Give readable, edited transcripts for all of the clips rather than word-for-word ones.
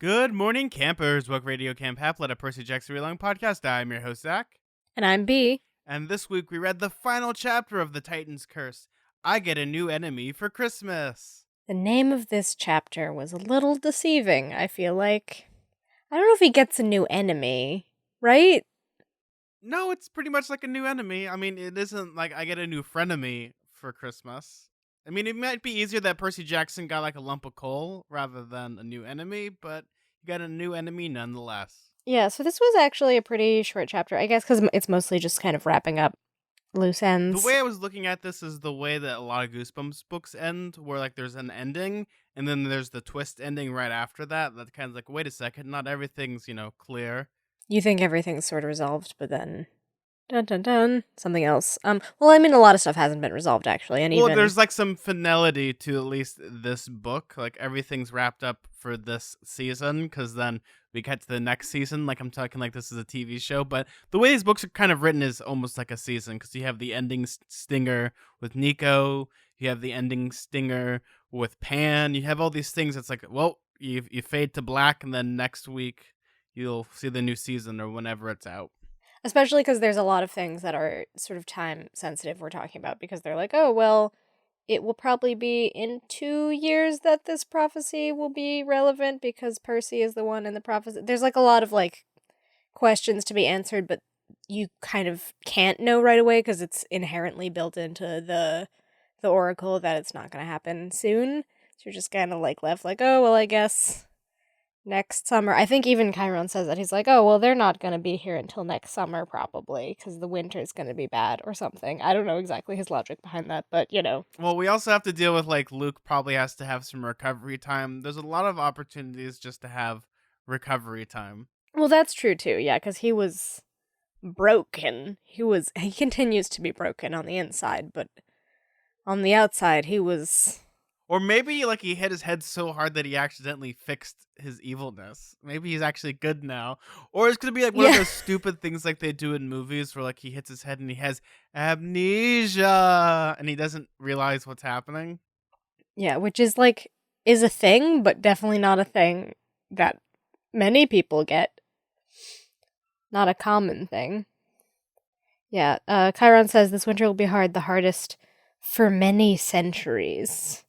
Good morning, campers. Welcome to Radio Camp Half-Let, a Percy Jackson Read Along podcast. I'm your host, Zach. And I'm B. And this week we read the final chapter of The Titan's Curse. I get a new enemy for Christmas. The name of this chapter was a little deceiving, I feel like. I don't know if he gets a new enemy, right? No, it's pretty much like a new enemy. I mean, it isn't like I get a new frenemy for Christmas. I mean, it might be easier that Percy Jackson got like a lump of coal rather than a new enemy, but you got a new enemy nonetheless. Yeah, so this was actually a pretty short chapter, I guess, because it's mostly just kind of wrapping up loose The ends. way I was looking at this is the way that a lot of Goosebumps books end, where like there's an ending, and then there's the twist ending right after that. That kind of like, wait a second, not everything's clear. You think everything's sort of resolved, but then dun dun dun, something else. Well, I mean, a lot of stuff hasn't been resolved actually, and Well, even there's like some finality to at least this book. Like everything's wrapped up for this season, because then we get to the next season. Like I'm talking like this is a TV show, but the way these books are kind of written is almost like a season, because you have the ending stinger with Nico, you have the ending stinger with Pan, you have all these things. It's like, well, you fade to black, and then next week you'll see the new season or whenever it's out. especially because there's a lot of things that are sort of time sensitive we're talking about because they're like, oh, well, it will probably be in 2 years that this prophecy will be relevant because Percy is the one in the prophecy. There's like a lot of like questions to be answered, but you kind of can't know right away because it's inherently built into the oracle that it's not going to happen soon. So you're just kind of like left like, oh, well, I guess next summer. I think even Chiron says that. He's like, oh, well, they're not going to be here until next summer, probably, because the winter's going to be bad or something. I don't know exactly his logic behind that, but you know. Well, we also have to deal with like Luke probably has to have some recovery time. There's a lot of opportunities just to have recovery time. Well, that's true too, yeah, because he was broken. He continues to be broken on the inside, but on the outside, he was. Or maybe like he hit his head so hard that he accidentally fixed his evilness. Maybe he's actually good now. Or it's gonna be like one of Yeah. those stupid things like they do in movies where like he hits his head and he has amnesia and he doesn't realize what's happening. Yeah, which is a thing, but definitely not a thing that many people get. Not a common thing. Yeah, Chiron says this winter will be hard, the hardest for many centuries.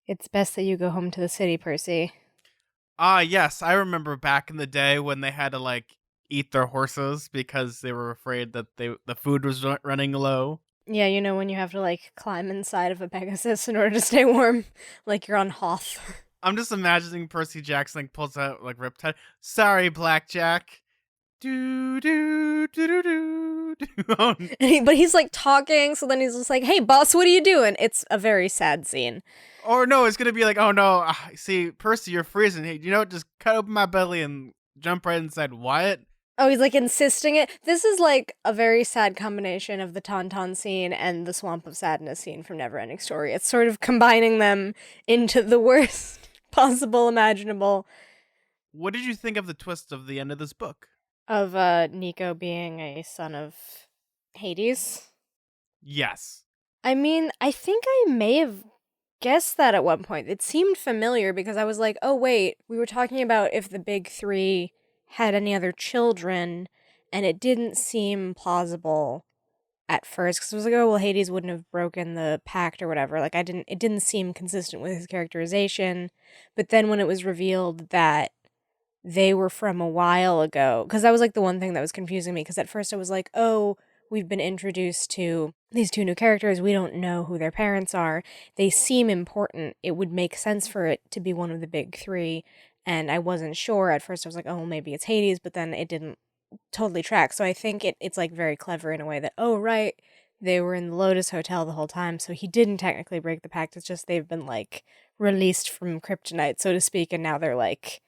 It's best that you go home to the city, Percy. Ah, yes, I remember back in the day when they had to like eat their horses because they were afraid that the food was running low. Yeah, you know when you have to like climb inside of a Pegasus in order to stay warm, like you're on Hoth. I'm just imagining Percy Jackson like pulls out like Riptide. Sorry, Blackjack. Do do do do do. Oh, But he's like talking, so then he's just like, "Hey, boss, what are you doing?" It's a very sad scene. or no, it's gonna be like, oh no, see, Percy, you're freezing. Hey, you know what? Just cut open my belly and jump right inside. Wyatt. Oh, he's like insisting it. This is like a very sad combination of the Tauntaun scene and the Swamp of Sadness scene from Neverending Story. It's sort of combining them into the worst possible imaginable What did you think of the twist of the end of this book? of Nico being a son of Hades. Yes. I mean, I think I may have guessed that at one point. It seemed familiar because I was like, oh, wait, we were talking about if the big three had any other children, and it didn't seem plausible at first because I was like, oh, well, Hades wouldn't have broken the pact or whatever. Like, it didn't seem consistent with his characterization. But then when it was revealed that they were from a while ago, because that was like the one thing that was confusing me, because at first I was like, oh, we've been introduced to these two new characters, we don't know who their parents are, they seem important, it would make sense for it to be one of the big three, and I wasn't sure. At first I was like, oh, maybe it's Hades, but then it didn't totally track, so I think it's like very clever in a way that, oh, right, they were in the Lotus Hotel the whole time, so he didn't technically break the pact, it's just they've been like released from kryptonite, so to speak, and now they're like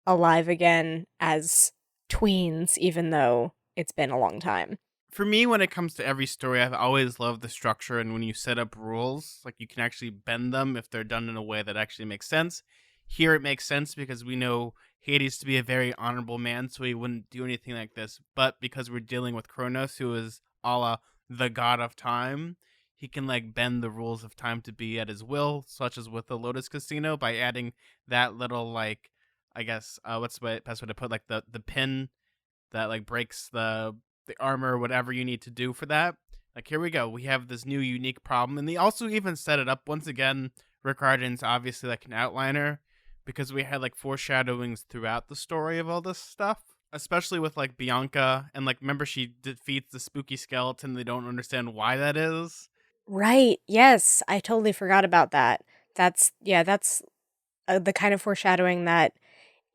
alive again as tweens, even though it's been a long time. For me, when it comes to every story, I've always loved the structure, and when you set up rules, like you can actually bend them if they're done in a way that actually makes sense. Here it makes sense because we know Hades to be a very honorable man, so he wouldn't do anything like this. But because we're dealing with Kronos, who is a la the god of time, he can like bend the rules of time to be at his will, such as with the Lotus Casino by adding that little like I guess what's the best way to put, like the pin that like breaks the armor or whatever you need to do for that. Like, here we go. We have this new unique problem, and they also even set it up once again. Rick Riordan's obviously like an outliner because we had like foreshadowings throughout the story of all this stuff, especially with like Bianca and like remember she defeats the spooky skeleton. They don't understand why that is. Right. Yes, I totally forgot about that. That's the kind of foreshadowing that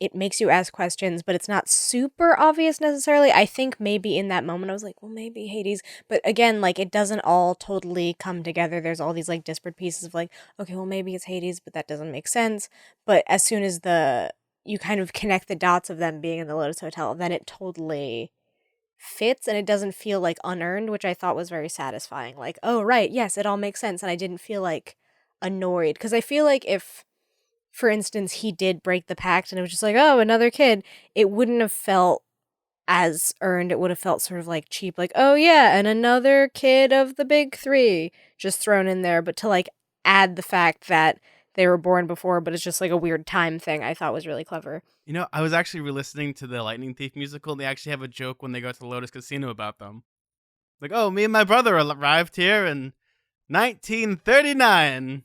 it makes you ask questions, but it's not super obvious necessarily. I think maybe in that moment I was like, well, maybe Hades. But again, like it doesn't all totally come together. There's all these like disparate pieces of like, okay, well, maybe it's Hades, but that doesn't make sense. But as soon as you kind of connect the dots of them being in the Lotus Hotel, then it totally fits and it doesn't feel like unearned, which I thought was very satisfying. Like, oh, right, yes, it all makes sense. And I didn't feel like annoyed. Because I feel like if, for instance, he did break the pact and it was just like, oh, another kid, it wouldn't have felt as earned. It would have felt sort of like cheap, like, oh, yeah, and another kid of the big three just thrown in there. But to like add the fact that they were born before, but it's just like a weird time thing, I thought was really clever. You know, I was actually re-listening to the Lightning Thief musical. And they actually have a joke when they go to the Lotus Casino about them. Like, oh, me and my brother arrived here in 1939.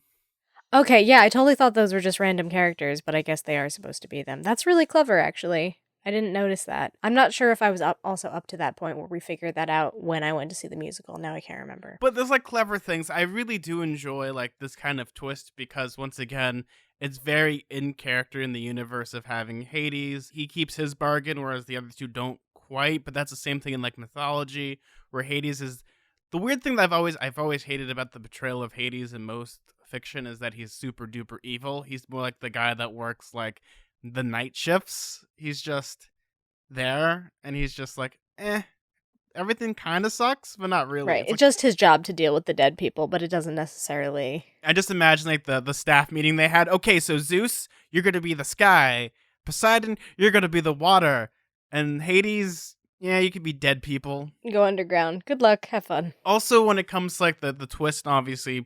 Okay, yeah, I totally thought those were just random characters, but I guess they are supposed to be them. That's really clever, actually. I didn't notice that. I'm not sure if I was also up to that point where we figured that out when I went to see the musical. Now I can't remember. But there's like clever things. I really do enjoy like this kind of twist because once again, it's very in character in the universe of having Hades. He keeps his bargain, whereas the other two don't quite. But that's the same thing in like mythology, where Hades is the weird thing that I've always hated about the portrayal of Hades in most fiction is that he's super duper evil. He's more like the guy that works like the night shifts. He's just there and he's just like, everything kind of sucks, but not really. Right, It's it's like, just his job to deal with the dead people, but it doesn't necessarily... I just imagine like the staff meeting they had. Okay, so Zeus, you're gonna be the sky. Poseidon, you're gonna be the water. And Hades, yeah, you could be dead people. Go underground. Good luck. Have fun. Also, when it comes to like the twist, obviously,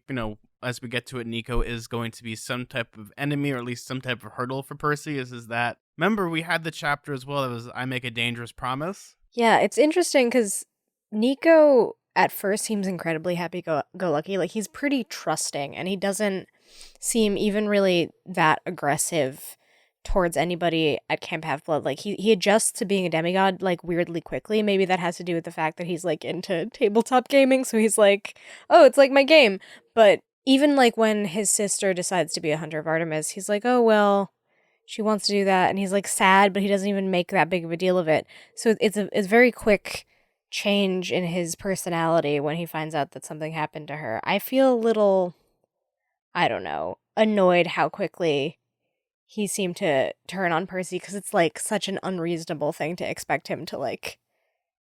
as we get to it, Nico is going to be some type of enemy or at least some type of hurdle for Percy. Is that, remember we had the chapter as well that was I Make a Dangerous Promise? Yeah, it's interesting because Nico at first seems incredibly happy-go-lucky. Like, he's pretty trusting, and he doesn't seem even really that aggressive towards anybody at Camp Half-Blood. Like, he adjusts to being a demigod, like, weirdly quickly. Maybe that has to do with the fact that he's, like, into tabletop gaming, so he's like, oh, it's like my game. But even, like, when his sister decides to be a Hunter of Artemis, he's like, oh, well, she wants to do that, and he's, like, sad, but he doesn't even make that big of a deal of it. So it's a very quick change in his personality when he finds out that something happened to her. I feel a little, I don't know, annoyed how quickly he seemed to turn on Percy because it's like such an unreasonable thing to expect him to like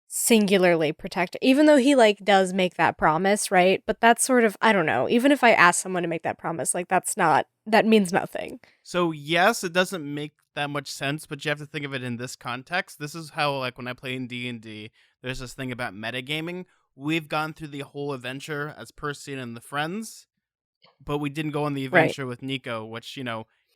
singularly protect, even though he like does make that promise, right? But that's sort of, I don't know, even if I ask someone to make that promise, like that means nothing. So yes, it doesn't make that much sense, but you have to think of it in this context. This is how like when I play in D&D, there's this thing about metagaming. We've gone through the whole adventure as Percy and the friends, but we didn't go on the adventure with Nico, which,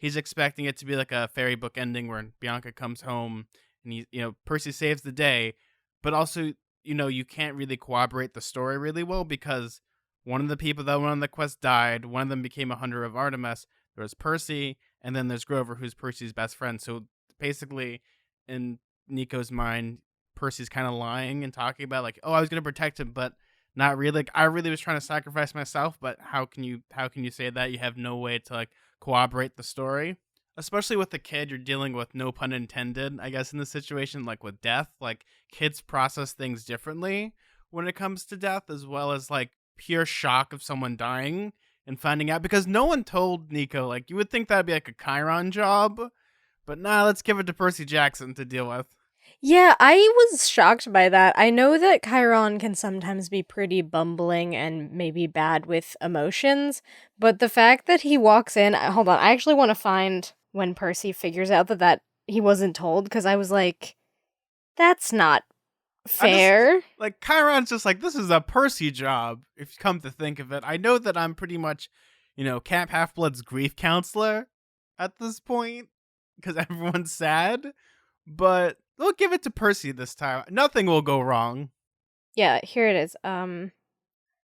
he's expecting it to be like a fairy book ending where Bianca comes home and Percy saves the day, but also, you can't really corroborate the story really well because one of the people that went on the quest died. One of them became a Hunter of Artemis. There was Percy, and then there's Grover, who's Percy's best friend. So basically, in Nico's mind, Percy's kind of lying and talking about like, oh, I was going to protect him, but not really. Like, I really was trying to sacrifice myself, but how can you say that? You have no way to like corroborate the story, especially with the kid. You're dealing with, no pun intended, I guess, in this situation, like with death. Like, kids process things differently when it comes to death, as well as like pure shock of someone dying and finding out, because no one told Nico. Like, you would think that'd be like a Chiron job, but nah, let's give it to Percy Jackson to deal with. Yeah, I was shocked by that. I know that Chiron can sometimes be pretty bumbling and maybe bad with emotions, but the fact that he walks in, hold on, I actually want to find when Percy figures out that he wasn't told, because I was like, that's not fair. Like, Chiron's just like, this is a Percy job, if you come to think of it. I know that I'm pretty much, Camp Half-Blood's grief counselor at this point, because everyone's sad. But we'll give it to Percy this time. Nothing will go wrong. Yeah, here it is.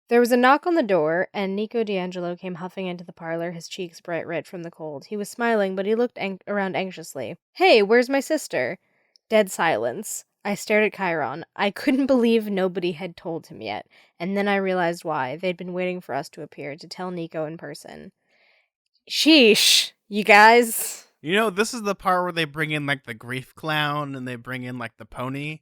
There was a knock on the door, and Nico D'Angelo came huffing into the parlor, his cheeks bright red from the cold. He was smiling, but he looked around anxiously. Hey, where's my sister? Dead silence. I stared at Chiron. I couldn't believe nobody had told him yet, and then I realized why. They'd been waiting for us to appear, to tell Nico in person. Sheesh, you guys. You know, this is the part where they bring in like the grief clown and they bring in like the pony.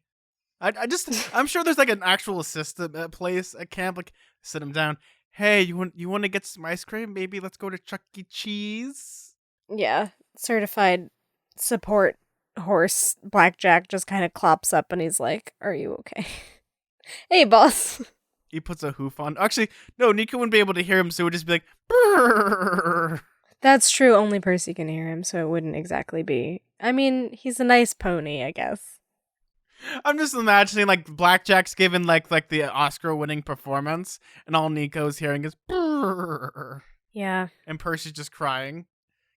I'm sure there's like an actual assistant at place at camp. Like, sit him down. Hey, you want to get some ice cream? Maybe let's go to Chuck E. Cheese. Yeah, certified support horse Blackjack just kind of clops up and he's like, "Are you okay?" Hey, boss. He puts a hoof on. Actually, no, Nico wouldn't be able to hear him, so it would just be like, brrr. That's true. Only Percy can hear him, so it wouldn't exactly be. I mean, he's a nice pony, I guess. I'm just imagining like Blackjack's given like the Oscar-winning performance, and all Nico's hearing is brrr. Yeah. And Percy's just crying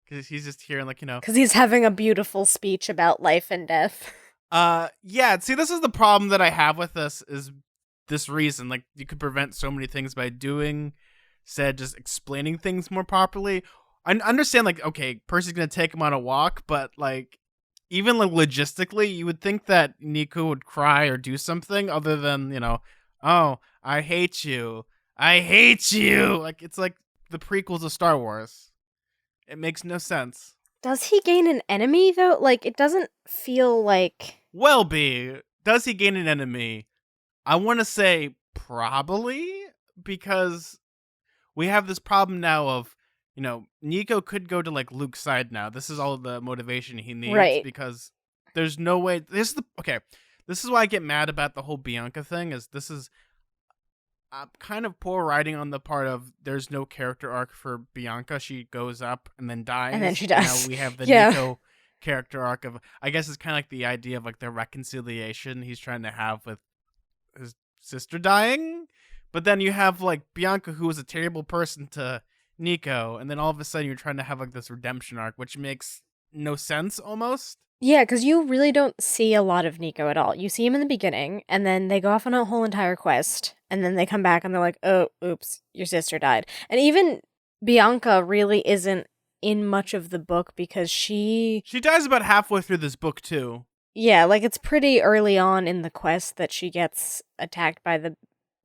because he's just hearing like because he's having a beautiful speech about life and death. Yeah. See, this is the problem that I have with this reason. Like, you could prevent so many things by just explaining things more properly. I understand, like, okay, Percy's gonna take him on a walk, but like, even like logistically, you would think that Nico would cry or do something other than, oh, I hate you. I hate you. Like, it's like the prequels of Star Wars. It makes no sense. Does he gain an enemy, though? Like, it doesn't feel like... Well, B, does he gain an enemy? I want to say probably, because we have this problem now of, Nico could go to like Luke's side now. This is all the motivation he needs, right? Because there's no way. This is why I get mad about the whole Bianca thing. This is kind of poor writing on the part of there's no character arc for Bianca. She goes up and then dies, and then she dies. Now we have the Nico character arc of, I guess it's kind of like the idea of like the reconciliation he's trying to have with his sister dying. But then you have like Bianca, who was a terrible person to Nico, and then all of a sudden you're trying to have like this redemption arc, which makes no sense almost. Yeah, because you really don't see a lot of Nico at all. You see him in the beginning, and then they go off on a whole entire quest, and then they come back and they're like, oh, oops, your sister died. And even Bianca really isn't in much of the book because she dies about halfway through this book too. Yeah, like it's pretty early on in the quest that she gets attacked by the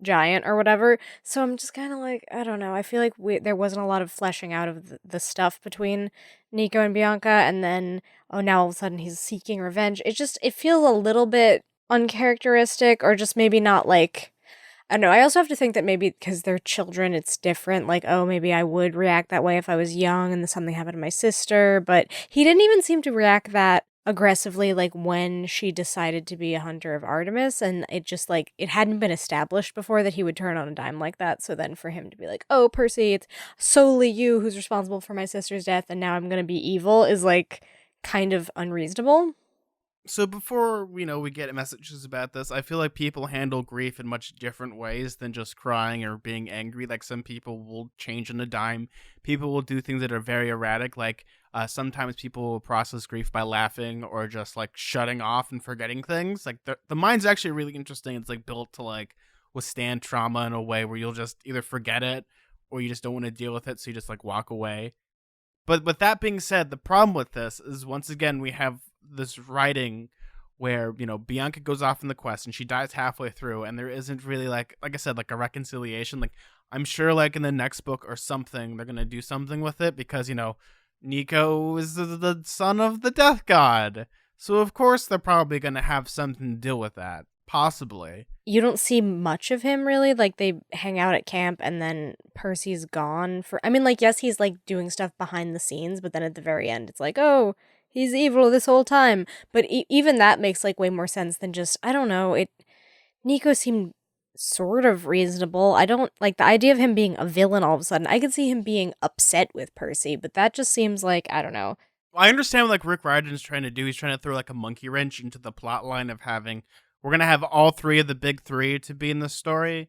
giant or whatever. So I'm just kind of like, I don't know. I feel like there wasn't a lot of fleshing out of the stuff between Nico and Bianca, and then now all of a sudden he's seeking revenge. It feels a little bit uncharacteristic, or just maybe not like, I don't know. I also have to think that maybe because they're children, it's different. Like, oh, maybe I would react that way if I was young and something happened to my sister. But he didn't even seem to react that aggressively, like when she decided to be a hunter of Artemis, and it just like it hadn't been established before that he would turn on a dime like that. So then for him to be like, oh, Percy, it's solely you who's responsible for my sister's death, and now I'm gonna be evil, is like kind of unreasonable. So before we get messages about this, I feel like people handle grief in much different ways than just crying or being angry. Like, some people will change on a dime. People will do things that are very erratic. Like, sometimes people will process grief by laughing or just like shutting off and forgetting things. Like, the mind's actually really interesting. It's like built to like withstand trauma in a way where you'll just either forget it or you just don't want to deal with it, so you just like walk away. But with that being said, the problem with this is, once again, we have this writing where, Bianca goes off in the quest and she dies halfway through, and there isn't really like I said, like a reconciliation. Like, I'm sure like in the next book or something, they're going to do something with it because, Nico is the son of the death god. So of course they're probably going to have something to deal with that. Possibly. You don't see much of him really. Like, they hang out at camp and then Percy's gone for, I mean, like, yes, he's like doing stuff behind the scenes, but then at the very end it's like, oh, he's evil this whole time. But even that makes like way more sense than just, I don't know, Nico seemed sort of reasonable. I don't like the idea of him being a villain all of a sudden. I could see him being upset with Percy, but that just seems like, I don't know. I understand what like Rick Riordan's trying to do. He's trying to throw like a monkey wrench into the plot line of having, we're going to have all three of the big three to be in the story.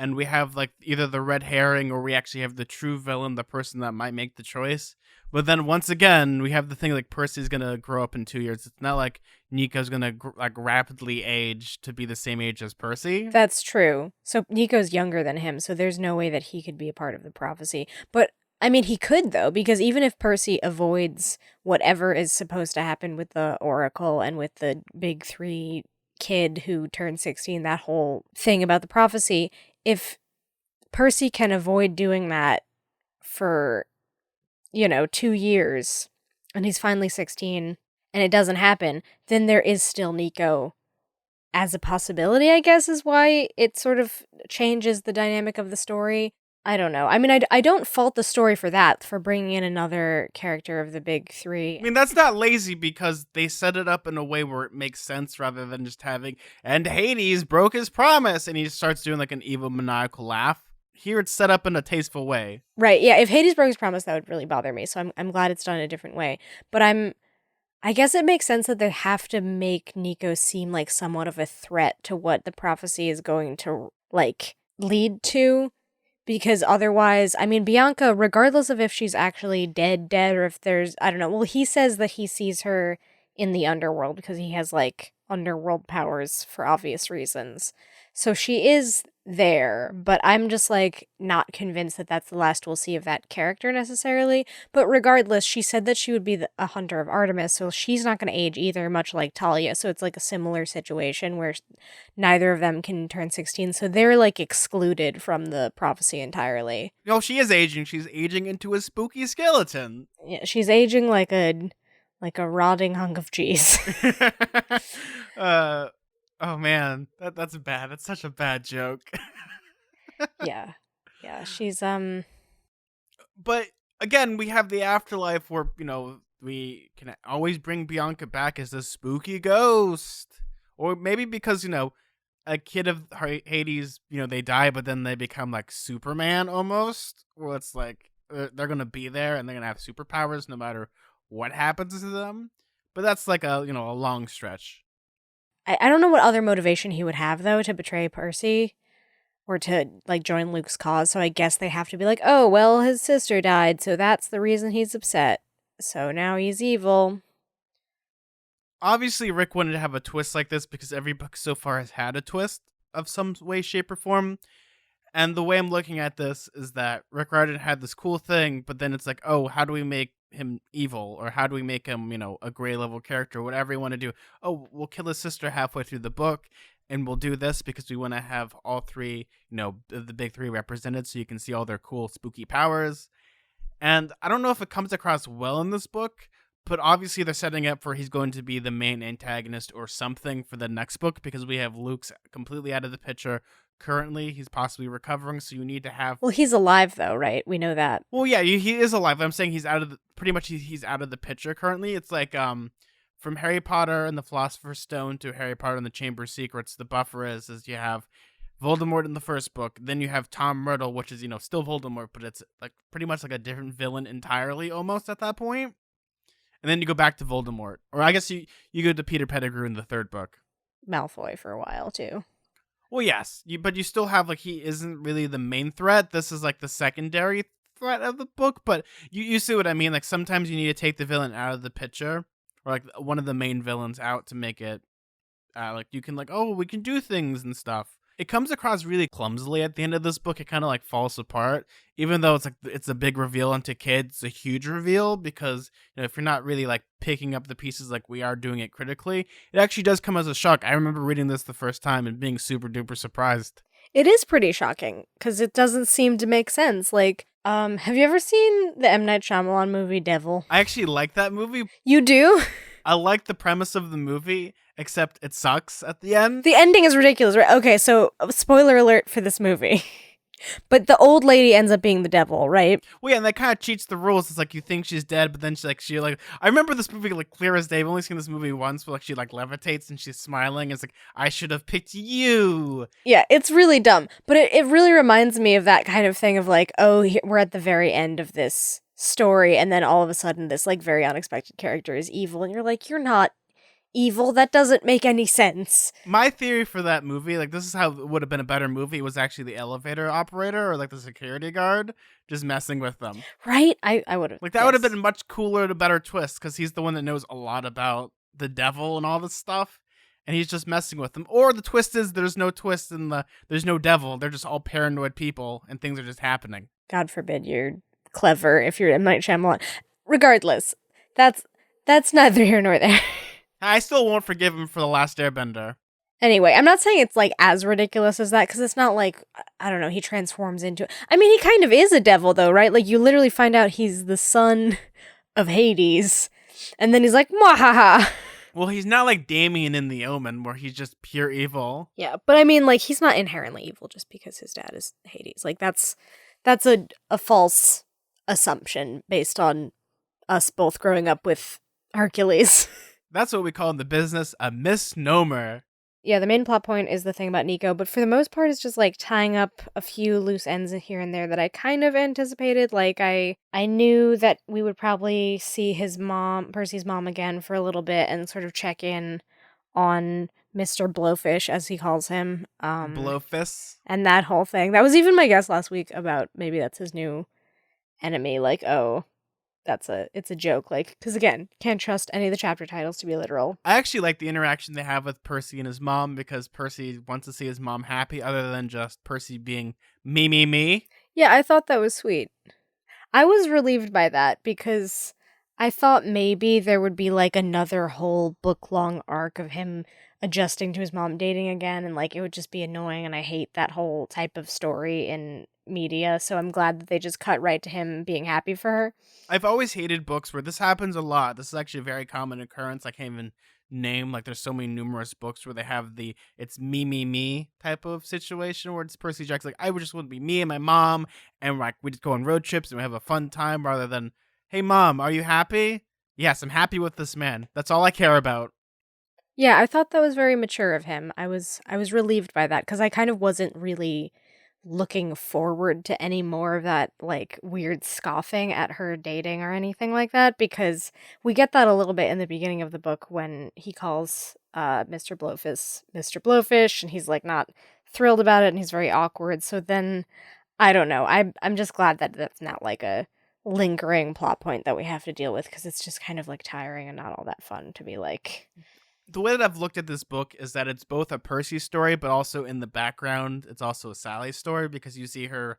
and we have like either the red herring or we actually have the true villain, the person that might make the choice. But then once again, we have the thing like Percy's gonna grow up in 2 years. It's not like Nico's gonna like rapidly age to be the same age as Percy. That's true. So Nico's younger than him, so there's no way that he could be a part of the prophecy. But I mean, he could though, because even if Percy avoids whatever is supposed to happen with the Oracle and with the big three kid who turned 16, that whole thing about the prophecy, if Percy can avoid doing that for, 2 years, and he's finally 16, and it doesn't happen, then there is still Nico as a possibility, I guess, is why it sort of changes the dynamic of the story. I don't know. I mean, I don't fault the story for that, for bringing in another character of the big three. I mean, that's not lazy because they set it up in a way where it makes sense rather than just having, and Hades broke his promise, and he starts doing like an evil maniacal laugh. Here it's set up in a tasteful way. Right, yeah, if Hades broke his promise, that would really bother me, so I'm glad it's done a different way. But I guess it makes sense that they have to make Nico seem like somewhat of a threat to what the prophecy is going to, like, lead to. Because otherwise, I mean, Bianca, regardless of if she's actually dead, or if there's, I don't know. Well, he says that he sees her in the underworld because he has, like, underworld powers for obvious reasons. So she is there, but I'm just, like, not convinced that that's the last we'll see of that character necessarily. But regardless, she said that she would be a hunter of Artemis, so she's not going to age either, much like Talia. So it's, like, a similar situation where neither of them can turn 16, so they're, like, excluded from the prophecy entirely. No, she is aging. She's aging into a spooky skeleton. Yeah, she's aging like a rotting hunk of cheese. Oh man, that's bad. That's such a bad joke. Yeah. Yeah, she's But again, we have the afterlife where, we can always bring Bianca back as a spooky ghost. Or maybe because, a kid of Hades, they die, but then they become like Superman almost. Where it's like they're going to be there and they're going to have superpowers no matter what happens to them. But that's like a long stretch. I don't know what other motivation he would have, though, to betray Percy or to, like, join Luke's cause, so I guess they have to be like, oh, well, his sister died, so that's the reason he's upset. So now he's evil. Obviously, Rick wanted to have a twist like this because every book so far has had a twist of some way, shape, or form. And the way I'm looking at this is that Rick Riordan had this cool thing, but then it's like, oh, how do we make him evil? Or how do we make him, a gray level character? Whatever you want to do. Oh, we'll kill his sister halfway through the book, and we'll do this because we want to have all three, the big three represented so you can see all their cool, spooky powers. And I don't know if it comes across well in this book, but obviously they're setting up for he's going to be the main antagonist or something for the next book because we have Luke's completely out of the picture. Currently, he's possibly recovering, so you need to have... Well, he's alive, though, right? We know that. Well, yeah, he is alive. I'm saying he's out of the... Pretty much he's out of the picture currently. It's like, from Harry Potter and the Philosopher's Stone to Harry Potter and the Chamber of Secrets, the buffer is you have Voldemort in the first book, then you have Tom Riddle, which is, still Voldemort, but it's like pretty much like a different villain entirely almost at that point. And then you go back to Voldemort. Or I guess you go to Peter Pettigrew in the third book. Malfoy for a while, too. Well, yes, but you still have, like, he isn't really the main threat. This is, like, the secondary threat of the book, but you see what I mean? Like, sometimes you need to take the villain out of the picture, or, like, one of the main villains out to make it, like, you can, like, oh, we can do things and stuff. It comes across really clumsily at the end of this book. It kind of, like, falls apart, even though it's, like, it's a big reveal, and to kids, it's a huge reveal, because, if you're not really, like, picking up the pieces like we are doing it critically, it actually does come as a shock. I remember reading this the first time and being super duper surprised. It is pretty shocking, because it doesn't seem to make sense. Like, have you ever seen the M. Night Shyamalan movie Devil? I actually like that movie. You do? I like the premise of the movie, except it sucks at the end. The ending is ridiculous, right? Okay, so spoiler alert for this movie. But the old lady ends up being the devil, right? Well, yeah, and that kind of cheats the rules. It's like you think she's dead, but then she I remember this movie like clear as day. I've only seen this movie once, but like she like levitates and she's smiling. It's like, I should have picked you. Yeah, it's really dumb. But it really reminds me of that kind of thing of like, oh, we're at the very end of this story, and then all of a sudden this like very unexpected character is evil, and you're like, you're not evil. That doesn't make any sense. My theory for that movie, like this is how it would have been a better movie, was actually the elevator operator or like the security guard just messing with them. Right? I would have. Like that would have been a much cooler, a better twist because he's the one that knows a lot about the devil and all this stuff, and he's just messing with them. Or the twist is there's no twist and there's no devil. They're just all paranoid people and things are just happening. God forbid you're clever if you're M. Night Shyamalan. Regardless, that's neither here nor there. I still won't forgive him for The Last Airbender. Anyway, I'm not saying it's like as ridiculous as that because it's not like, I don't know, he transforms into it. I mean, he kind of is a devil though, right? Like you literally find out he's the son of Hades and then he's like, mwahaha. Well, he's not like Damien in The Omen where he's just pure evil. Yeah, but I mean, like he's not inherently evil just because his dad is Hades. Like that's a false assumption based on us both growing up with Hercules. That's what we call in the business a misnomer. Yeah, the main plot point is the thing about Nico, but for the most part, it's just like tying up a few loose ends here and there that I kind of anticipated. Like I knew that we would probably see his mom, Percy's mom, again for a little bit and sort of check in on Mr. Blowfish, as he calls him. Blowfish. And that whole thing. That was even my guess last week about maybe that's his new enemy. Like, oh, it's a joke, like, because again, can't trust any of the chapter titles to be literal. I actually like the interaction they have with Percy and his mom because Percy wants to see his mom happy other than just Percy being me. Yeah, I thought that was sweet. I was relieved by that because I thought maybe there would be like another whole book-long arc of him adjusting to his mom dating again and like it would just be annoying and I hate that whole type of story in media, so I'm glad that they just cut right to him being happy for her. I've always hated books where this happens a lot. This is actually a very common occurrence. I can't even name, like there's so many numerous books where they have the it's me type of situation where it's Percy Jack's like, I would just want to be me and my mom and like we just go on road trips and we have a fun time rather than, hey mom, are you happy? Yes, I'm happy with this man. That's all I care about. Yeah, I thought that was very mature of him. I was relieved by that because I kind of wasn't really looking forward to any more of that like weird scoffing at her dating or anything like that because we get that a little bit in the beginning of the book when he calls Mr. Blowfish and he's like not thrilled about it and he's very awkward. So then I don't know. I'm just glad that that's not like a lingering plot point that we have to deal with because it's just kind of like tiring and not all that fun to be like. The way that I've looked at this book is that it's both a Percy story, but also in the background, it's also a Sally story because you see her,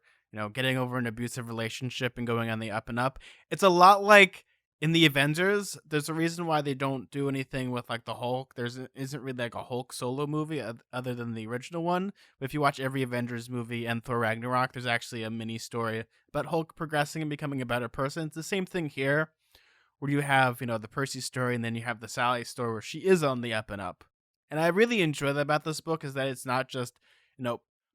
getting over an abusive relationship and going on the up and up. It's a lot like in the Avengers. There's a reason why they don't do anything with like the Hulk. Isn't really like a Hulk solo movie other than the original one. But if you watch every Avengers movie and Thor Ragnarok, there's actually a mini story about Hulk progressing and becoming a better person. It's the same thing here, where you have, the Percy story and then you have the Sally story where she is on the up and up. And I really enjoy that about this book is that it's not just,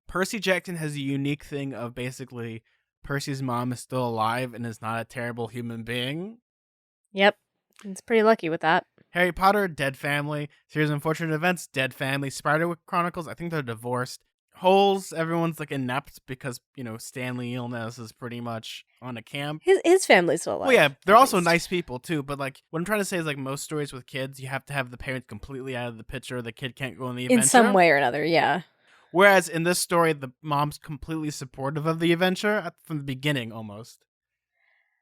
Percy Jackson has a unique thing of basically Percy's mom is still alive and is not a terrible human being. Yep. It's pretty lucky with that. Harry Potter, dead family. Series of Unfortunate Events, dead family. Spiderwick Chronicles, I think they're divorced. Holes, everyone's like inept because, Stanley Illness is pretty much on a camp. His family's still alive. Well, yeah, they're also nice people too, but like what I'm trying to say is like most stories with kids, you have to have the parents completely out of the picture. The kid can't go on the adventure. In some way or another, yeah. Whereas in this story, the mom's completely supportive of the adventure from the beginning almost.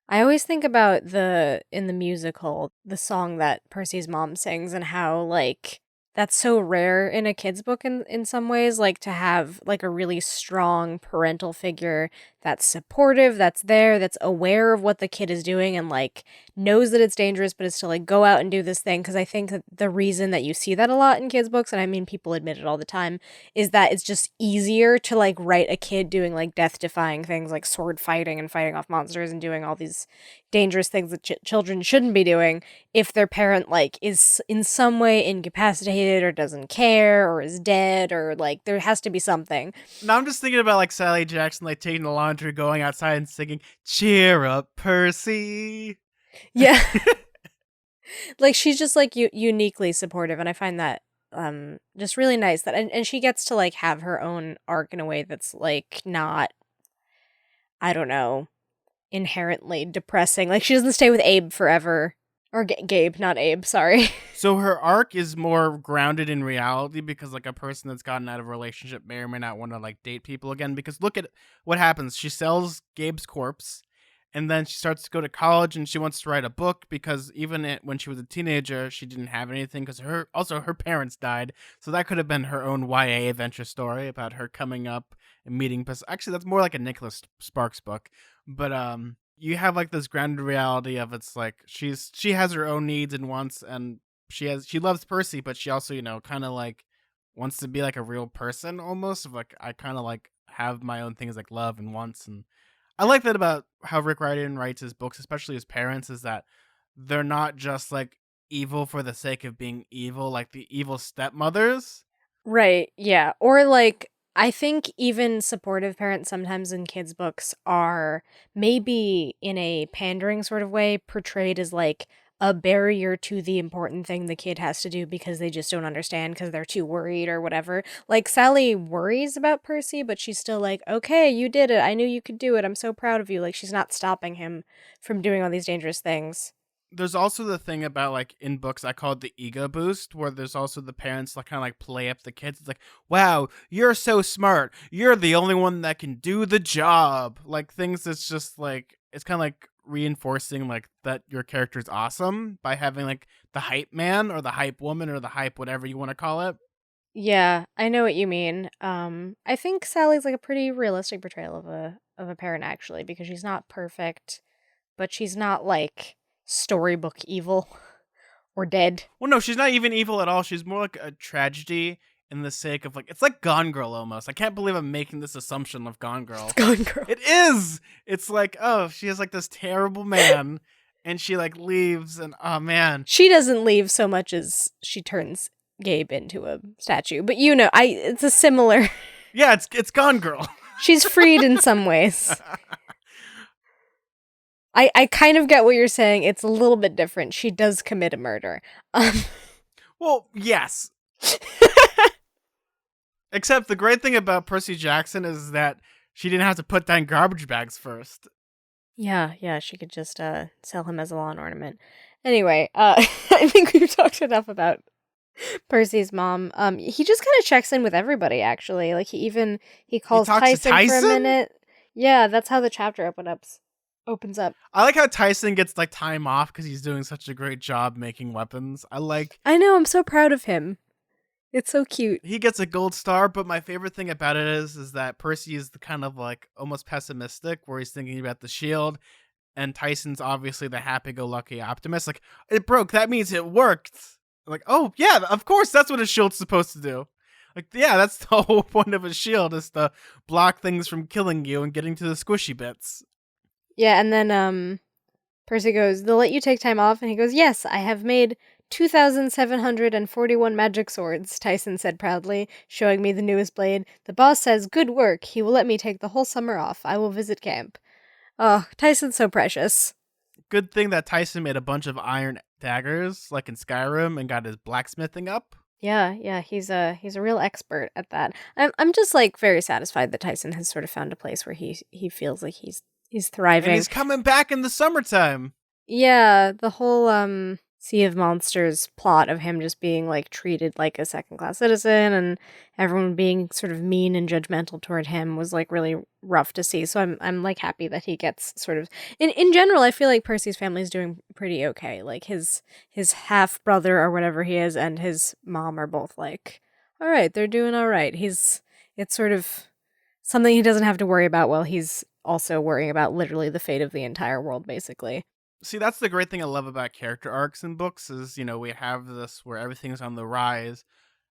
I always think about in the musical, the song that Percy's mom sings and how like that's so rare in a kid's book in some ways, like to have like a really strong parental figure that's supportive, that's there, that's aware of what the kid is doing and like knows that it's dangerous, but is still like go out and do this thing. Because I think that the reason that you see that a lot in kids' books, and I mean people admit it all the time, is that it's just easier to like write a kid doing like death-defying things like sword fighting and fighting off monsters and doing all these dangerous things that children shouldn't be doing if their parent like is in some way incapacitated or doesn't care or is dead or like there has to be something. Now I'm just thinking about like Sally Jackson like taking the laundry, going outside and singing "Cheer Up, Percy." Yeah. Like she's just like uniquely supportive and I find that just really nice that and she gets to like have her own arc in a way that's like not, I don't know, inherently depressing. Like she doesn't stay with Abe forever Or Gabe, not Abe, sorry. So her arc is more grounded in reality because like a person that's gotten out of a relationship may or may not want to like date people again, because look at what happens. She sells Gabe's corpse and then she starts to go to college and she wants to write a book because when she was a teenager, she didn't have anything because her parents died. So that could have been her own YA adventure story about her coming up and meeting. Actually, that's more like a Nicholas Sparks book. But you have like this grounded reality of it's like she has her own needs and wants, and she loves Percy, but she also kind of like wants to be like a real person almost. Of like I kind of like have my own things like love and wants, and I like that about how Rick Riordan writes his books, especially his parents, is that they're not just like evil for the sake of being evil, like the evil stepmothers. Right, yeah. Or like I think even supportive parents sometimes in kids' books are maybe in a pandering sort of way portrayed as like a barrier to the important thing the kid has to do because they just don't understand because they're too worried or whatever. Like Sally worries about Percy, but she's still like, "Okay, you did it. I knew you could do it. I'm so proud of you." Like she's not stopping him from doing all these dangerous things. There's also the thing about like in books I call it the ego boost, where there's also the parents like kind of like play up the kids. It's like, wow, you're so smart, you're the only one that can do the job, like things that's just like it's kind of like reinforcing like that your character's awesome by having like the hype man or the hype woman or the hype whatever you want to call it. Yeah, I know what you mean. I think Sally's like a pretty realistic portrayal of a parent actually, because she's not perfect, but she's not like storybook evil or dead. Well, no, she's not even evil at all. She's more like a tragedy in the sake of like it's like Gone Girl almost. I can't believe I'm making this assumption of Gone Girl. Gone Girl. It is. It's like, oh, she has like this terrible man and she like leaves and oh man. She doesn't leave so much as she turns Gabe into a statue, but you know, it's a similar. Yeah, it's Gone Girl. She's freed in some ways. I kind of get what you're saying. It's a little bit different. She does commit a murder. Well, yes. Except the great thing about Percy Jackson is that she didn't have to put down garbage bags first. Yeah, she could just sell him as a lawn ornament. Anyway, I think we've talked enough about Percy's mom. He just kind of checks in with everybody actually. Like he calls Tyson for a minute. Yeah, that's how the chapter opens up. I like how Tyson gets like time off because he's doing such a great job making weapons. I know, I'm so proud of him. It's so cute. He gets a gold star, but my favorite thing about it is that Percy is the kind of like almost pessimistic, where he's thinking about the shield, and Tyson's obviously the happy-go-lucky optimist. Like, it broke, that means it worked. I'm like, oh yeah, of course, that's what a shield's supposed to do. Like, yeah, that's the whole point of a shield, is to block things from killing you and getting to the squishy bits. Yeah, and then Percy goes, "They'll let you take time off," and he goes, "Yes, I have made 2,741 magic swords," Tyson said proudly, showing me the newest blade. "The boss says, good work. He will let me take the whole summer off. I will visit camp." Oh, Tyson's so precious. Good thing that Tyson made a bunch of iron daggers, like in Skyrim, and got his blacksmithing up. Yeah, he's a real expert at that. I'm just like very satisfied that Tyson has sort of found a place where he feels like he's thriving. And he's coming back in the summertime. Yeah, the whole Sea of Monsters plot of him just being like treated like a second-class citizen and everyone being sort of mean and judgmental toward him was like really rough to see. So I'm like happy that he gets sort of in general, I feel like Percy's family's doing pretty okay. Like his half brother or whatever he is and his mom are both like, all right, they're doing all right. It's sort of something he doesn't have to worry about while he's also worrying about literally the fate of the entire world, basically. See, that's the great thing I love about character arcs in books is, we have this where everything's on the rise,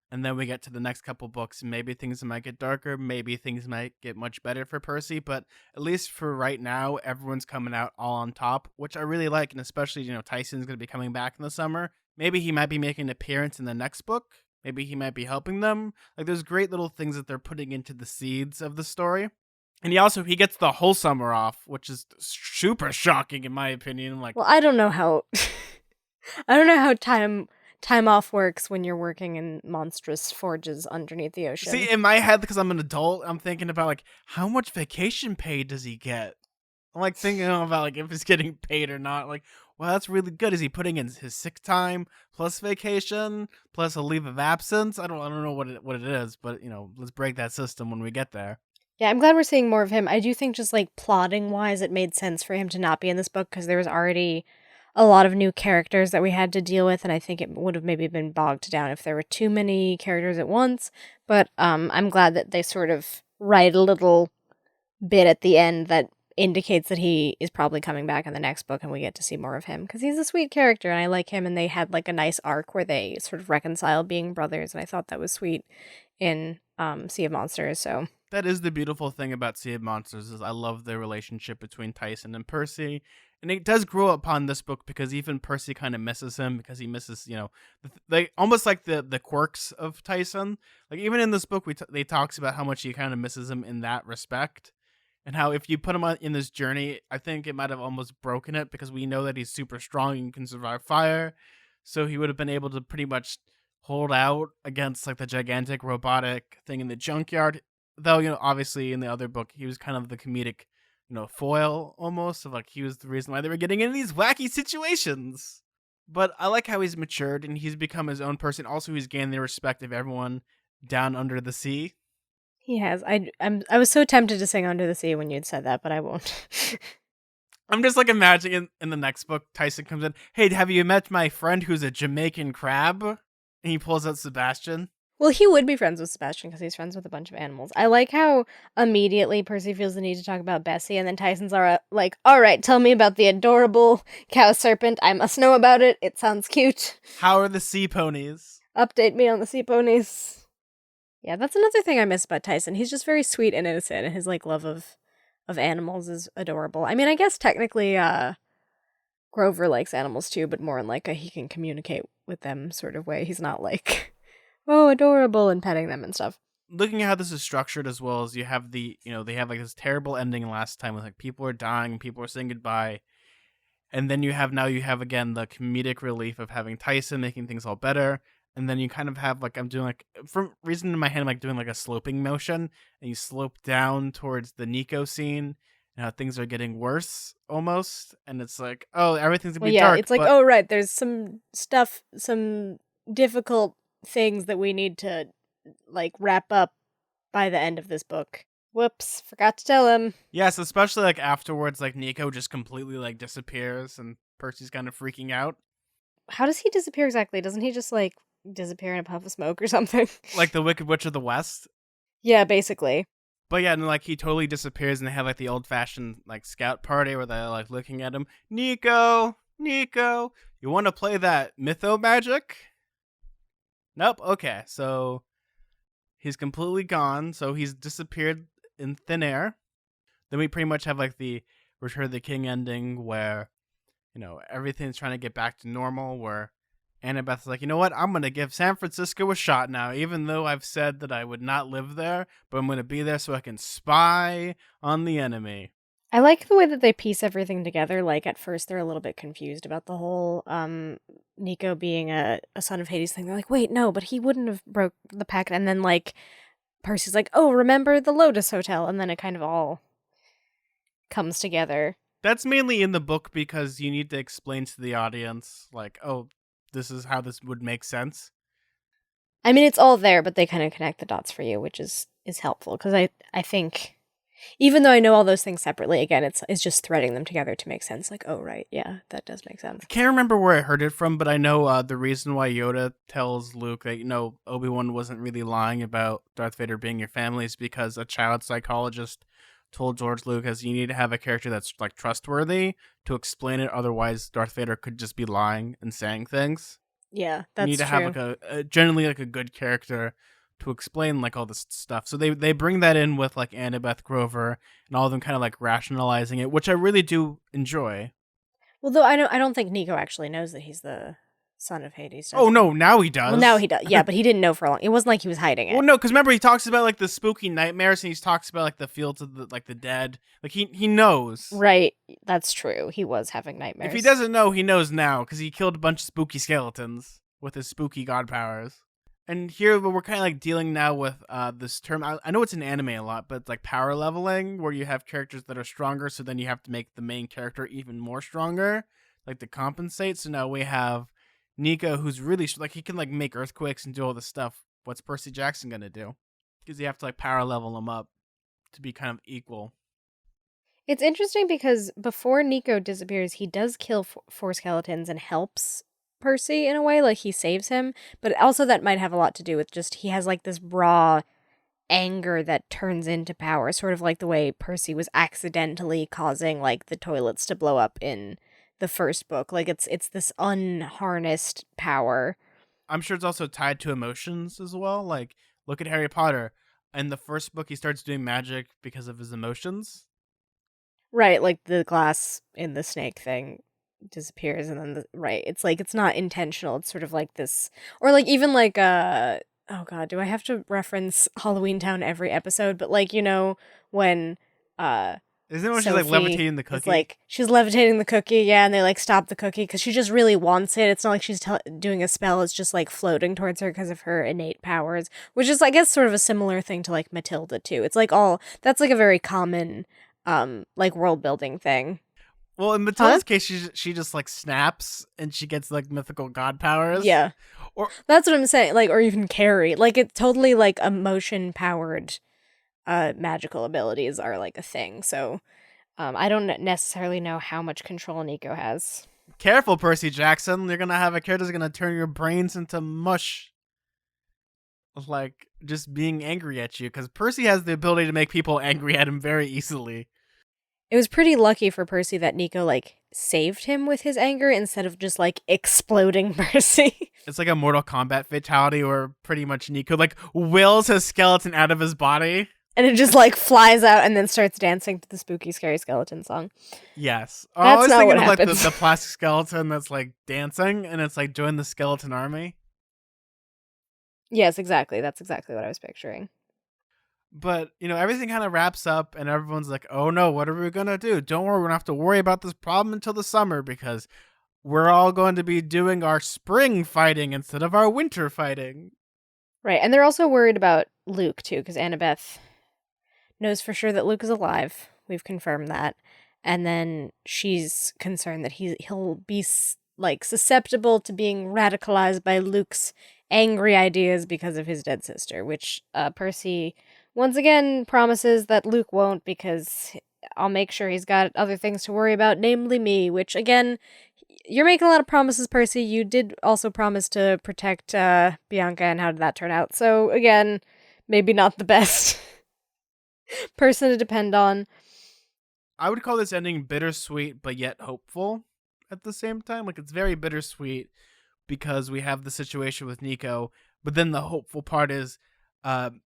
and then we get to the next couple books, and maybe things might get darker, maybe things might get much better for Percy, but at least for right now, everyone's coming out all on top, which I really like, and especially, Tyson's going to be coming back in the summer. Maybe he might be making an appearance in the next book. Maybe he might be helping them. Like, there's great little things that they're putting into the seeds of the story. And he gets the whole summer off, which is super shocking in my opinion. Like, well, I don't know how time off works when you're working in monstrous forges underneath the ocean. See, in my head, because I'm an adult, I'm thinking about like how much vacation pay does he get? I'm like thinking about like if he's getting paid or not. Like, wow, that's really good. Is he putting in his sick time plus vacation plus a leave of absence? I don't know what it is, but let's break that system when we get there. Yeah, I'm glad we're seeing more of him. I do think just like plotting wise, it made sense for him to not be in this book because there was already a lot of new characters that we had to deal with, and I think it would have maybe been bogged down if there were too many characters at once. But I'm glad that they sort of write a little bit at the end that indicates that he is probably coming back in the next book and we get to see more of him because he's a sweet character and I like him, and they had like a nice arc where they sort of reconcile being brothers, and I thought that was sweet in Sea of Monsters. So That is the beautiful thing about Sea of Monsters is I love the relationship between Tyson and Percy. And it does grow upon this book because even Percy kind of misses him because he misses, they almost like the quirks of Tyson. Like even in this book, they talks about how much he kind of misses him in that respect, and how if you put him in this journey, I think it might have almost broken it because we know that he's super strong and can survive fire, so he would have been able to pretty much hold out against like the gigantic robotic thing in the junkyard. Though obviously in the other book he was kind of the comedic foil almost of like he was the reason why they were getting into these wacky situations. But I like how he's matured and he's become his own person. Also, he's gained the respect of everyone down under the sea. he has. I was so tempted to sing Under the Sea when you'd said that, but I won't. I'm just like imagining in the next book, Tyson comes in, hey, have you met my friend who's a Jamaican crab? And he pulls out Sebastian. Well, he would be friends with Sebastian because he's friends with a bunch of animals. I like how immediately Percy feels the need to talk about Bessie, and then Tyson's like, all right, tell me about the adorable cow serpent. I must know about it. It sounds cute. How are the sea ponies? Update me on the sea ponies. Yeah, that's another thing I miss about Tyson. He's just very sweet and innocent, and his like love of animals is adorable. I mean, I guess technically Grover likes animals too, but more in like a he can communicate with them sort of way. He's not like oh, adorable, and petting them and stuff. Looking at how this is structured as well as you have they have like this terrible ending last time with like people are dying, people are saying goodbye. And then you have again the comedic relief of having Tyson making things all better. And then you kind of have like I'm doing like for reason in my head I'm like doing like a sloping motion and you slope down towards the Nico scene and how things are getting worse almost. And it's like, oh, everything's gonna be dark. It's like, oh right, there's some stuff, some difficult things that we need to like wrap up by the end of this book. Whoops, forgot to tell him. Yes, especially like afterwards, like Nico just completely like disappears and Percy's kind of freaking out. How does he disappear exactly? Doesn't he just like disappear in a puff of smoke or something? Like the Wicked Witch of the West. Yeah, basically. But yeah, and like he totally disappears and they have like the old fashioned like scout party where they're like looking at him. Nico, you want to play that mytho magic? Nope. Okay, so he's completely gone. So he's disappeared in thin air. Then we pretty much have like the Return of the King ending where, everything's trying to get back to normal. Where Annabeth's like, you know what? I'm going to give San Francisco a shot now, even though I've said that I would not live there, but I'm going to be there so I can spy on the enemy. I like the way that they piece everything together. Like, at first, they're a little bit confused about the whole Nico being a son of Hades thing. They're like, wait, no, but he wouldn't have broke the pact. And then, like, Percy's like, oh, remember the Lotus Hotel? And then it kind of all comes together. That's mainly in the book because you need to explain to the audience, like, oh, this is how this would make sense. I mean, it's all there, but they kind of connect the dots for you, which is helpful. Because I think... Even though I know all those things separately, again, it's just threading them together to make sense. Like, oh, right, yeah, that does make sense. I can't remember where I heard it from, but I know the reason why Yoda tells Luke that, Obi-Wan wasn't really lying about Darth Vader being your family is because a child psychologist told George Lucas you need to have a character that's, like, trustworthy to explain it. Otherwise, Darth Vader could just be lying and saying things. Yeah, that's true. You need to have, like, generally, like, a good character to explain like all this stuff. So they bring that in with like Annabeth, Grover, and all of them kind of like rationalizing it, which I really do enjoy. Well, though I don't think Nico actually knows that he's the son of Hades. Oh no, now he does. Well, now he does. Yeah, but he didn't know for a long. It wasn't like he was hiding it. Well, no, because remember he talks about like the spooky nightmares, and he talks about like the fields of the dead. Like he knows. Right, that's true. He was having nightmares. If he doesn't know, he knows now because he killed a bunch of spooky skeletons with his spooky god powers. And here we're kind of like dealing now with this term. I know it's in anime a lot, but it's like power leveling, where you have characters that are stronger, so then you have to make the main character even more stronger like to compensate. So now we have Nico, who's really like he can like make earthquakes and do all this stuff. What's Percy Jackson gonna do? Because you have to like power level him up to be kind of equal. It's interesting because before Nico disappears, he does kill four skeletons and helps Percy in a way, like he saves him. But also that might have a lot to do with just he has like this raw anger that turns into power, sort of like the way Percy was accidentally causing like the toilets to blow up in the first book. Like it's this unharnessed power. I'm sure it's also tied to emotions as well. Like look at Harry Potter. In the first book, he starts doing magic because of his emotions. Right, like the glass in the snake thing disappears and then right. It's like it's not intentional. It's sort of like this or like even like oh god, do I have to reference Halloween Town every episode? But like, when Isn't it when she's like Sophie levitating the is cookie? like she's levitating the cookie, yeah, and they like stop the cookie because she just really wants it. It's not like she's doing a spell; it's just like floating towards her because of her innate powers, which is, I guess, sort of a similar thing to like Matilda too. It's like all that's like a very common, like world building thing. Well, in Huh? Matilda's case, she just like snaps and she gets like mythical god powers. Yeah, Or that's what I'm saying. Like, or even Carrie, like it's totally like emotion powered, magical abilities are like a thing. So, I don't necessarily know how much control Nico has. careful, Percy Jackson, you're gonna have a character that's gonna turn your brains into mush. Like just being angry at you, because Percy has the ability to make people angry at him very easily. It was pretty lucky for Percy that Nico like saved him with his anger instead of just like exploding Percy. It's like a Mortal Kombat fatality where pretty much Nico like wills his skeleton out of his body. And it just like flies out and then starts dancing to the spooky scary skeleton song. Yes. I That's was not thinking what of like happens. the plastic skeleton that's like dancing and it's like join the skeleton army. Yes, exactly. That's exactly what I was picturing. But, everything kind of wraps up and everyone's like, oh no, what are we going to do? Don't worry, we don't have to worry about this problem until the summer because we're all going to be doing our spring fighting instead of our winter fighting. Right. And they're also worried about Luke too, because Annabeth knows for sure that Luke is alive. We've confirmed that. And then she's concerned that he'll be like susceptible to being radicalized by Luke's angry ideas because of his dead sister, which Percy once again promises that Luke won't because I'll make sure he's got other things to worry about, namely me, which again, you're making a lot of promises, Percy. You did also promise to protect Bianca, and how did that turn out? So again, maybe not the best person to depend on. I would call this ending bittersweet but yet hopeful at the same time. Like it's very bittersweet because we have the situation with Nico, but then the hopeful part is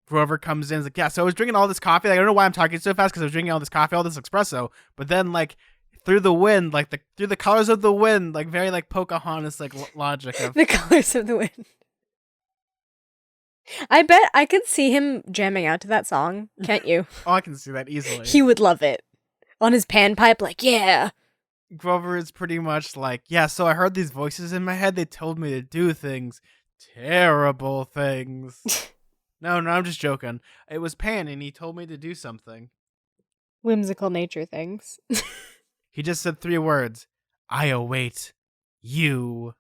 Grover comes in and is like, yeah, so I was drinking all this coffee. Like, I don't know why I'm talking so fast because I was drinking all this coffee, all this espresso. But then, like, through the wind, like, through the colors of the wind, like, very, like, Pocahontas, like, logic of... The colors of the wind. I bet I could see him jamming out to that song. Can't you? Oh, I can see that easily. He would love it. On his panpipe, like, yeah. Grover is pretty much like, yeah, so I heard these voices in my head. They told me to do things. Terrible things. No, I'm just joking. It was Pan, and he told me to do something. Whimsical nature things. He just said 3 words. I await you.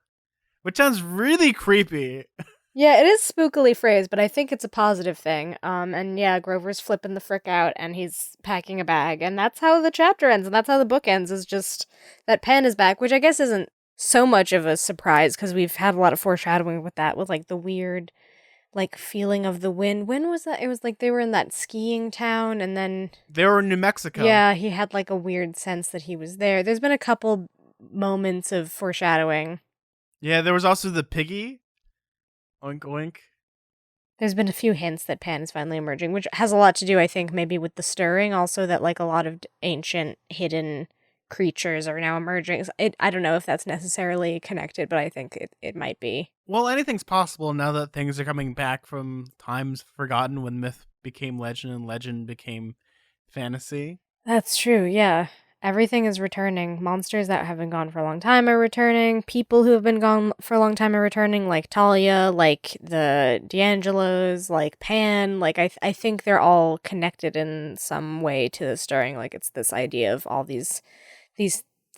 Which sounds really creepy. Yeah, it is spookily phrased, but I think it's a positive thing. And yeah, Grover's flipping the frick out, and he's packing a bag, and that's how the chapter ends, and that's how the book ends, is just that Pan is back, which I guess isn't so much of a surprise, because we've had a lot of foreshadowing with that, with like the weird like feeling of the wind. When was that? It was like they were in that skiing town and then They were in New Mexico. yeah, he had like a weird sense that he was there. There's been a couple moments of foreshadowing. Yeah, there was also the piggy. Oink oink. There's been a few hints that Pan is finally emerging, which has a lot to do, I think, maybe with the stirring. Also, that like a lot of ancient hidden creatures are now emerging. I don't know if that's necessarily connected, but I think it might be. Well, anything's possible now that things are coming back from times forgotten when myth became legend and legend became fantasy. That's true, yeah. Everything is returning. Monsters that have been gone for a long time are returning. People who have been gone for a long time are returning, like Talia, like the D'Angelos, like Pan. Like, I think they're all connected in some way to the stirring. Like, it's this idea of all these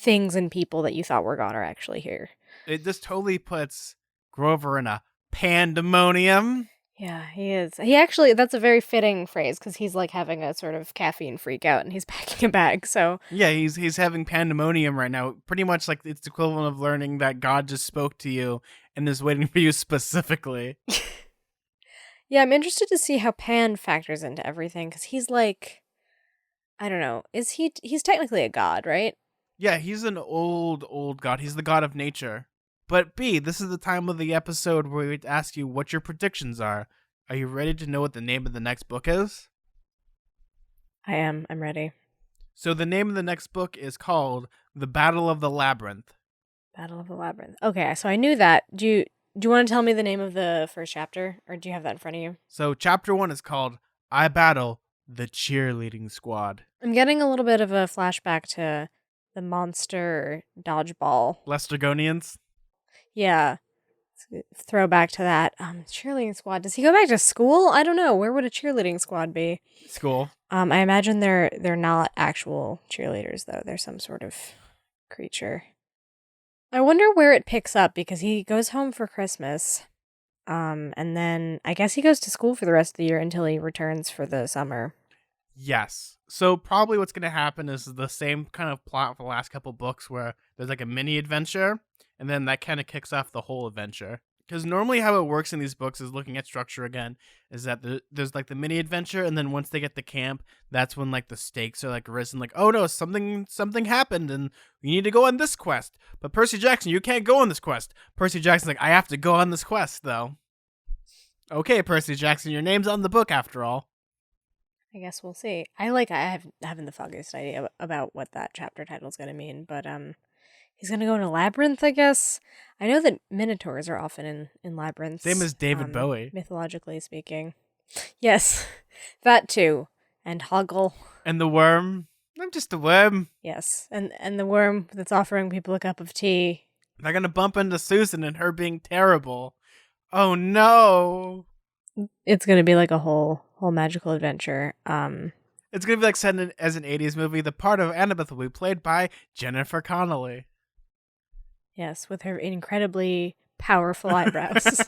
things and people that you thought were gone are actually here. This totally puts Grover in a pandemonium. Yeah, he is. He actually, that's a very fitting phrase because he's like having a sort of caffeine freak out and he's packing a bag. So Yeah, he's having pandemonium right now. Pretty much like it's the equivalent of learning that God just spoke to you and is waiting for you specifically. yeah, I'm interested to see how Pan factors into everything because he's like, I don't know, he's technically a god, right? Yeah, he's an old god. He's the god of nature. But B, this is the time of the episode where we ask you what your predictions are. Are you ready to know what the name of the next book is? I am. I'm ready. So the name of the next book is called The Battle of the Labyrinth. Battle of the Labyrinth. Okay, so I knew that. Do you want to tell me the name of the first chapter, or do you have that in front of you? So chapter 1 is called I Battle the Cheerleading Squad. I'm getting a little bit of a flashback to the monster dodgeball. Lestergonians? Yeah. Throwback to that. Cheerleading squad. Does he go back to school? I don't know. Where would a cheerleading squad be? School. I imagine they're not actual cheerleaders though. They're some sort of creature. I wonder where it picks up because he goes home for Christmas. And then I guess he goes to school for the rest of the year until he returns for the summer. Yes. So probably what's going to happen is the same kind of plot for the last couple books where there's like a mini adventure and then that kind of kicks off the whole adventure. Because normally how it works in these books is looking at structure again is that there's like the mini adventure and then once they get to camp, that's when like the stakes are like risen like, oh no, something happened and we need to go on this quest. But Percy Jackson, you can't go on this quest. Percy Jackson's like, I have to go on this quest though. Okay, Percy Jackson, your name's on the book after all. I guess we'll see. I haven't the foggiest idea about what that chapter title is going to mean, but he's going to go in a labyrinth, I guess. I know that minotaurs are often in labyrinths. Same as David Bowie. Mythologically speaking. Yes, that too. And Hoggle. And the worm. I'm just a worm. Yes, and the worm that's offering people a cup of tea. They're going to bump into Susan and her being terrible. Oh no. It's going to be like a whole magical adventure. It's going to be like set as an 80s movie. The part of Annabeth will be played by Jennifer Connelly. Yes, with her incredibly powerful eyebrows.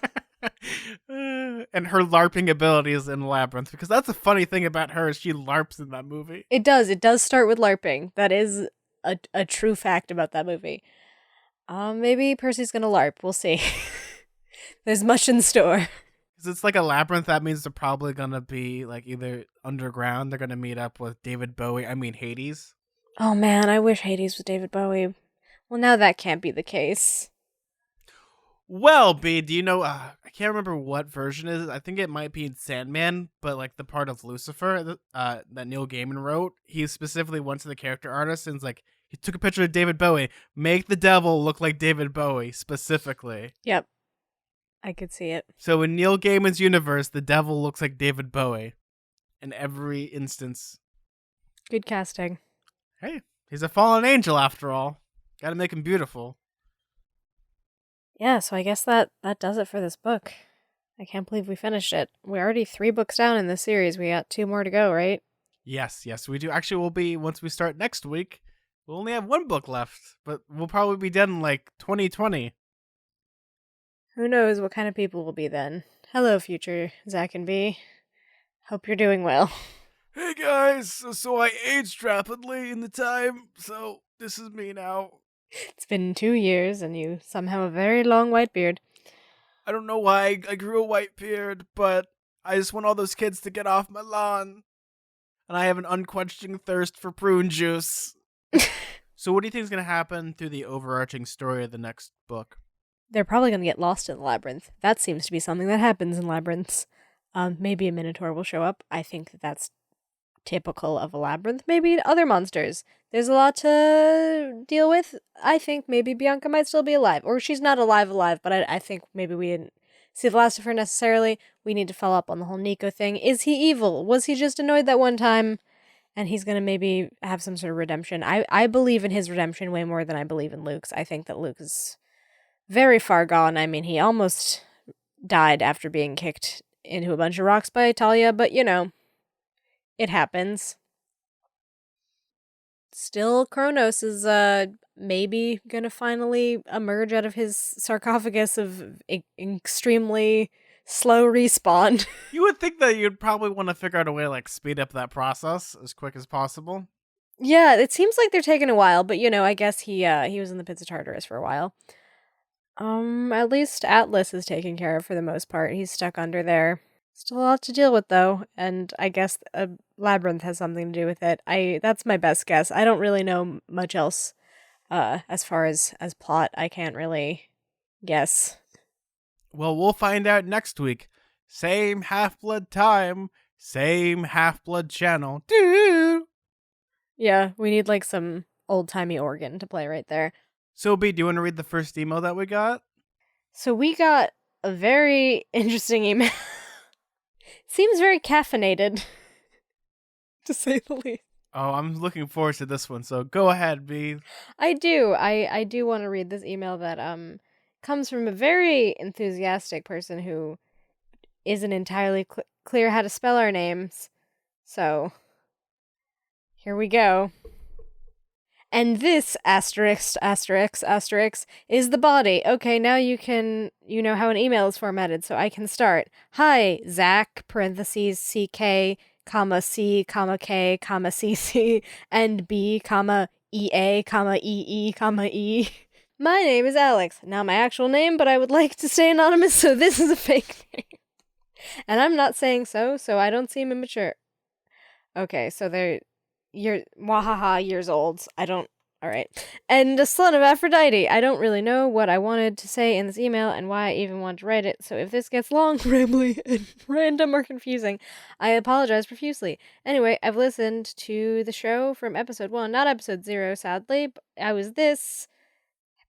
And her LARPing abilities in Labyrinth, because that's a funny thing about her is she LARPs in that movie. It does start with LARPing. That is a true fact about that movie. Maybe Percy's gonna LARP. We'll see. There's much in store. Because it's like a labyrinth, that means they're probably gonna be like either underground, they're gonna meet up with Hades. Oh man, I wish Hades was David Bowie. Well, now that can't be the case. Well, B, do you know, I can't remember what version it is. I think it might be in Sandman, but like the part of Lucifer that Neil Gaiman wrote, he specifically went to the character artist and was like, he took a picture of David Bowie, make the devil look like David Bowie, specifically. Yep. I could see it. So in Neil Gaiman's universe, the devil looks like David Bowie in every instance. Good casting. Hey, he's a fallen angel after all. Gotta make him beautiful. Yeah, so I guess that does it for this book. I can't believe we finished it. We're already 3 books down in this series. We got 2 more to go, right? Yes, we do. Actually, we'll be, once we start next week, we'll only have 1 book left, but we'll probably be done in like 2020. Who knows what kind of people we'll be then. Hello, future Zack and B. Hope you're doing well. Hey guys, so I aged rapidly in the time, so this is me now. It's been 2 years and you somehow have a very long white beard. I don't know why I grew a white beard, but I just want all those kids to get off my lawn. And I have an unquenching thirst for prune juice. So what do you think is going to happen through the overarching story of the next book? They're probably going to get lost in the labyrinth. That seems to be something that happens in labyrinths. Maybe a minotaur will show up. I think that's typical of a labyrinth. Maybe other monsters. There's a lot to deal with. I think maybe Bianca might still be alive. Or she's not alive, but I think maybe we didn't see the last of her necessarily. We need to follow up on the whole Nico thing. Is he evil? Was he just annoyed that one time? And he's going to maybe have some sort of redemption. I believe in his redemption way more than I believe in Luke's. I think that Luke is very far gone. I mean, he almost died after being kicked into a bunch of rocks by Talia, but you know, it happens. Still, Kronos is maybe gonna finally emerge out of his sarcophagus of extremely slow respawn. You would think that you'd probably want to figure out a way to like speed up that process as quick as possible. Yeah, it seems like they're taking a while, but I guess he was in the pits of Tartarus for a while. At least Atlas is taken care of for the most part. He's stuck under there. Still a lot to deal with though, and I guess a labyrinth has something to do with it. That's my best guess. I don't really know much else as far as plot. I can't really guess. Well, we'll find out next week. Same Half-Blood time, same Half-Blood channel. Doo! Yeah, we need like some old-timey organ to play right there. So, B, do you want to read the first email that we got? So we got a very interesting email. Seems very caffeinated, to say the least. Oh, I'm looking forward to this one, so go ahead, B. I do. I do want to read this email that comes from a very enthusiastic person who isn't entirely clear how to spell our names. So, here we go. And this asterisk is the body. Okay, now you know how an email is formatted, so I can start. Hi, Zack, parentheses, CK, comma, C, comma, K, comma, CC, and B, comma, EA, comma, EE, comma, E. My name is Alex. Not my actual name, but I would like to stay anonymous, so this is a fake name. And I'm not saying so I don't seem immature. Okay, so you're wahaha years old. Alright. And a son of Aphrodite. I don't really know what I wanted to say in this email and why I even wanted to write it, so if this gets long, rambly, and random or confusing, I apologize profusely. Anyway, I've listened to the show from episode 1, not episode 0, sadly. But I was this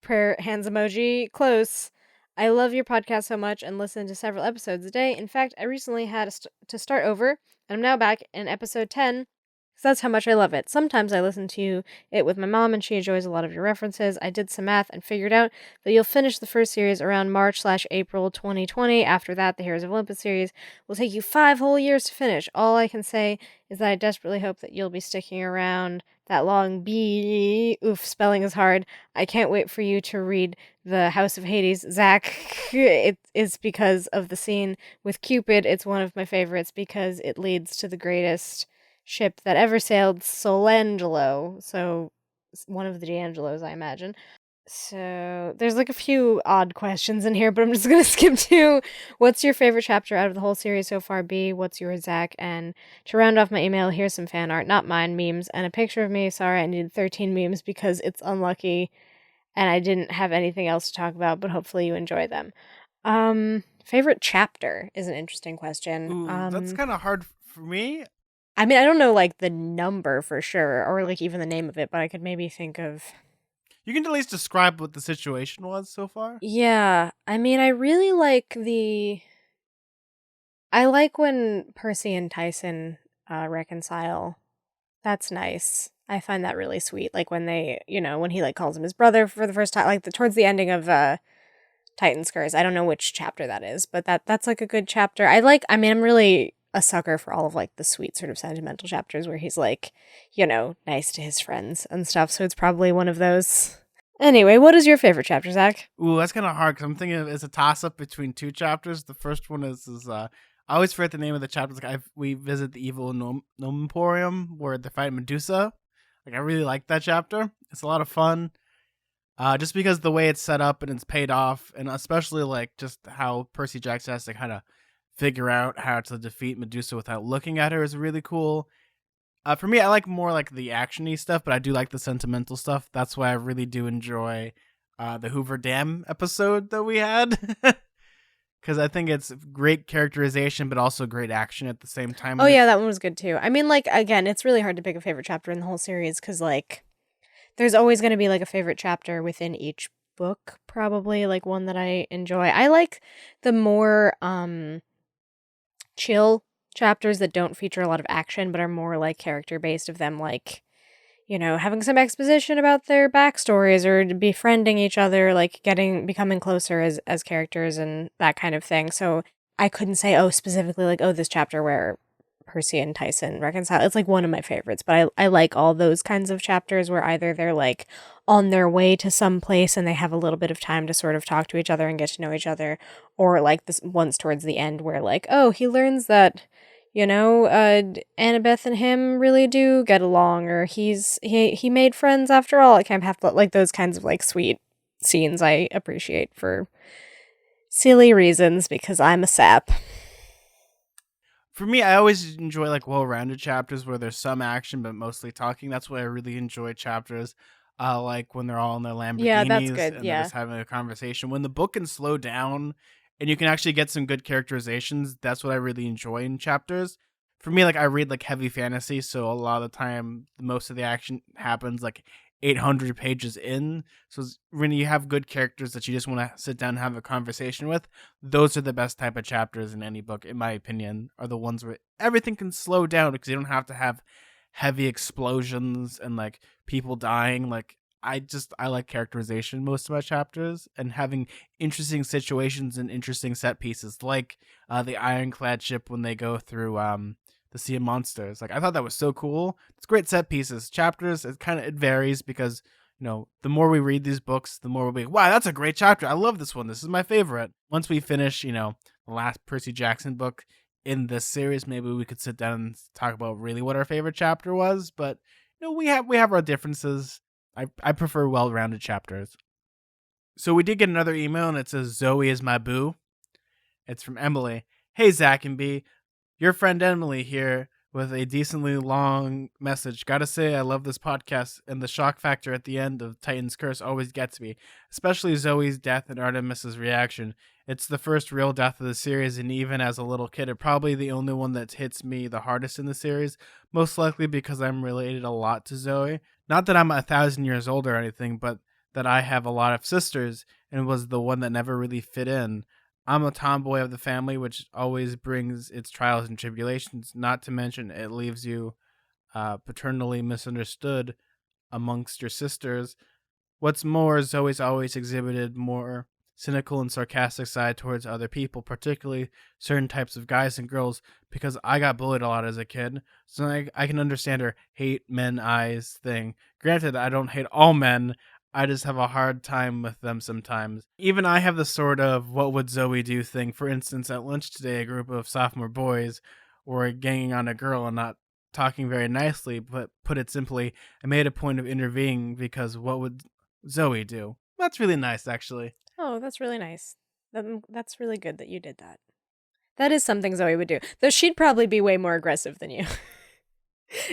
prayer hands emoji close. I love your podcast so much and listen to several episodes a day. In fact, I recently had to start over, and I'm now back in episode 10, because that's how much I love it. Sometimes I listen to it with my mom, and she enjoys a lot of your references. I did some math and figured out that you'll finish the first series around March/April 2020. After that, the Heroes of Olympus series will take you 5 whole years to finish. All I can say is that I desperately hope that you'll be sticking around that long. B. Oof, spelling is hard. I can't wait for you to read The House of Hades. Zack, it is because of the scene with Cupid. It's one of my favorites because it leads to the greatest ship that ever sailed, Solangelo. So, one of the D'Angelos, I imagine. So, there's like a few odd questions in here, but I'm just gonna skip to what's your favorite chapter out of the whole series so far, B? What's your Zack? And to round off my email, here's some fan art, not mine, memes, and a picture of me. Sorry, I needed 13 memes because it's unlucky and I didn't have anything else to talk about, but hopefully you enjoy them. Favorite chapter is an interesting question. Ooh, that's kind of hard for me. I mean, I don't know, like, the number for sure, or, like, even the name of it, but I could maybe think of... You can at least describe what the situation was so far. Yeah, I mean, I really like I like when Percy and Tyson reconcile. That's nice. I find that really sweet. Like, when they, when he, like, calls him his brother for the first time, like, towards the ending of Titan's Curse. I don't know which chapter that is, but that's, like, a good chapter. I'm really a sucker for all of like the sweet sort of sentimental chapters where he's like, nice to his friends and stuff. So it's probably one of those. Anyway, what is your favorite chapter, Zach? Ooh, that's kind of hard because I'm thinking it's a toss up between 2 chapters. The first one is I always forget the name of the chapter. Like we visit the evil Gnome Emporium where they fight Medusa. Like I really like that chapter. It's a lot of fun. Just because the way it's set up and it's paid off, and especially like just how Percy Jackson has to kind of figure out how to defeat Medusa without looking at her is really cool. For me, I like more like the actiony stuff, but I do like the sentimental stuff. That's why I really do enjoy the Hoover Dam episode that we had. Because I think it's great characterization, but also great action at the same time. Oh, yeah, that one was good too. I mean, like, again, it's really hard to pick a favorite chapter in the whole series because, like, there's always going to be, like, a favorite chapter within each book, probably, like, one that I enjoy. I like the more, chill chapters that don't feature a lot of action but are more like character based of them like having some exposition about their backstories or befriending each other, like becoming closer as characters and that kind of thing. So I couldn't say specifically like this chapter where Percy and Tyson reconcile. It's like one of my favorites, but I like all those kinds of chapters where either they're like on their way to some place and they have a little bit of time to sort of talk to each other and get to know each other, or like this ones towards the end where like, oh, he learns that Annabeth and him really do get along, or he made friends after all at Camp Half-Blood. Like those kinds of like sweet scenes I appreciate for silly reasons because I'm a sap. For me, I always enjoy like well-rounded chapters where there's some action but mostly talking. That's why I really enjoy chapters. Like when they're all in their Yeah, that's Lamborghinis good. and they're Yeah. just having a conversation. When the book can slow down and you can actually get some good characterizations, that's what I really enjoy in chapters. For me, like I read like heavy fantasy, so a lot of the time, most of the action happens like 800 pages in. So when you have good characters that you just want to sit down and have a conversation with, those are the best type of chapters in any book, in my opinion, are the ones where everything can slow down because you don't have to have heavy explosions and like people dying. Like I like characterization most of my chapters and having interesting situations and interesting set pieces, like the ironclad ship when they go through the Sea of Monsters. Like I thought that was so cool. It's great set pieces. Chapters, it varies because the more we read these books, the more we'll be, wow, that's a great chapter. I love this one. This is my favorite. Once we finish, the last Percy Jackson book in this series, maybe we could sit down and talk about really what our favorite chapter was. But we have our differences. I prefer well-rounded chapters. So we did get another email, and it says Zoe is my boo. It's from Emily. Hey Zack and B, your friend Emily here with a decently long message. Gotta say, I love this podcast, and the shock factor at the end of Titan's Curse always gets me, especially Zoe's death and Artemis's reaction. It's the first real death of the series, and even as a little kid, it's probably the only one that hits me the hardest in the series, most likely because I'm related a lot to Zoe. Not that I'm 1,000 years old or anything, but that I have a lot of sisters, and was the one that never really fit in. I'm a tomboy of the family, which always brings its trials and tribulations, not to mention it leaves you paternally misunderstood amongst your sisters. What's more, Zoe's always exhibited more cynical and sarcastic side towards other people, particularly certain types of guys and girls, because I got bullied a lot as a kid, so I can understand her hate men eyes thing. Granted, I don't hate all men, I just have a hard time with them sometimes. Even I have the sort of what would Zoe do thing. For instance, at lunch today, a group of sophomore boys were ganging on a girl and not talking very nicely, but put it simply, I made a point of intervening because what would Zoe do? That's really nice, actually. Oh, that's really nice. That's really good that you did that. That is something Zoe would do. Though she'd probably be way more aggressive than you.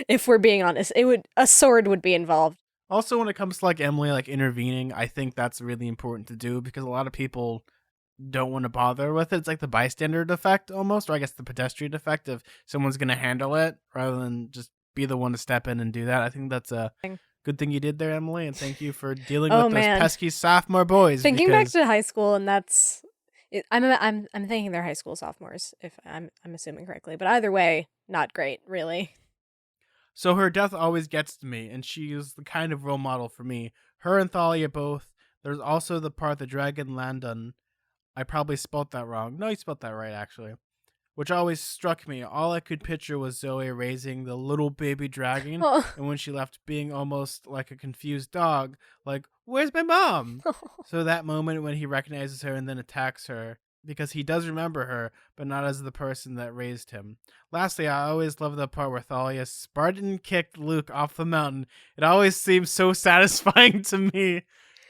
If we're being honest, a sword would be involved. Also, when it comes to like Emily, like intervening, I think that's really important to do because a lot of people don't want to bother with it. It's like the bystander effect almost, or I guess the pedestrian effect of someone's going to handle it rather than just be the one to step in and do that. I think that's a good thing you did there, Emily, and thank you for dealing Oh with those man, pesky sophomore boys. thinking back Because to high school, and I'm thinking they're high school sophomores, if I'm assuming correctly. But either way, not great, really. so her death always gets to me, and she is the kind of role model for me. Her and Thalia both. There's also the part the dragon Landon. I probably spelt that wrong. No, you spelt that right, actually. Which always struck me. All I could picture was Zoe raising the little baby dragon, Oh. and when she left, being almost like a confused dog, like, where's my mom? So that moment when he recognizes her and then attacks her, because he does remember her, but not as the person that raised him. Lastly, I always love the part where Thalia Spartan kicked Luke off the mountain. It always seems so satisfying to me.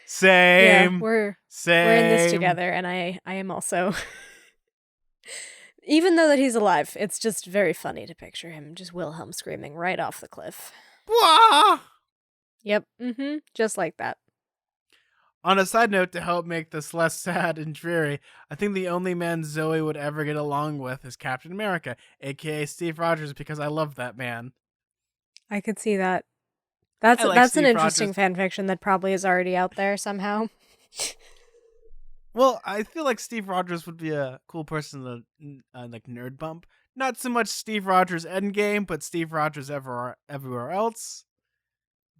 Same. Yeah, we're in this Same. together, and I am also. Even though that he's alive, it's just very funny to picture him just Wilhelm screaming right off the cliff. Wah! Yep, just like that. On a side note, to help make this less sad and dreary, I think the only man Zoe would ever get along with is Captain America, aka Steve Rogers, because I love that man. I could see that. I like That's an Steve interesting Rogers. fan fiction that probably is already out there somehow. Well, I feel like Steve Rogers would be a cool person to like nerd bump. Not so much Steve Rogers Endgame, but Steve Rogers everywhere else.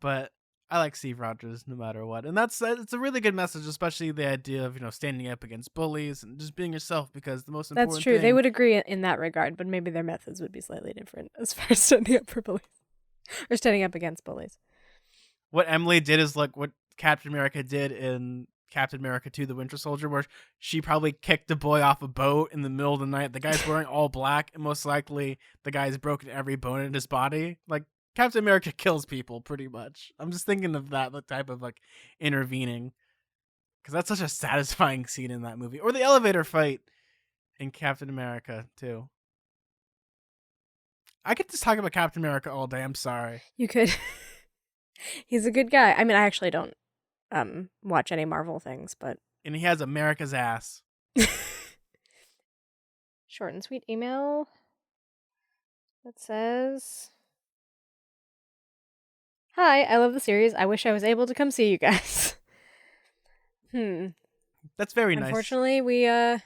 But I like Steve Rogers no matter what. And it's a really good message, especially the idea of, standing up against bullies and just being yourself, because the most That's important true. They thing. would agree in that regard, but maybe their methods would be slightly different as far as standing up for bullies or standing up against bullies. What Emily did is like what Captain America did in Captain America 2: The Winter Soldier, where she probably kicked a boy off a boat in the middle of the night. The guy's wearing all black, and most likely the guy's broken every bone in his body. Like, Captain America kills people, pretty much. I'm just thinking of that type of, like, intervening. Because that's such a satisfying scene in that movie. Or the elevator fight in Captain America, too. I could just talk about Captain America all day, I'm sorry. You could. He's a good guy. I mean, I actually don't watch any Marvel things, but... And he has America's ass. Short and sweet email that says... Hi, I love the series. I wish I was able to come see you guys. That's very nice. Unfortunately, we don't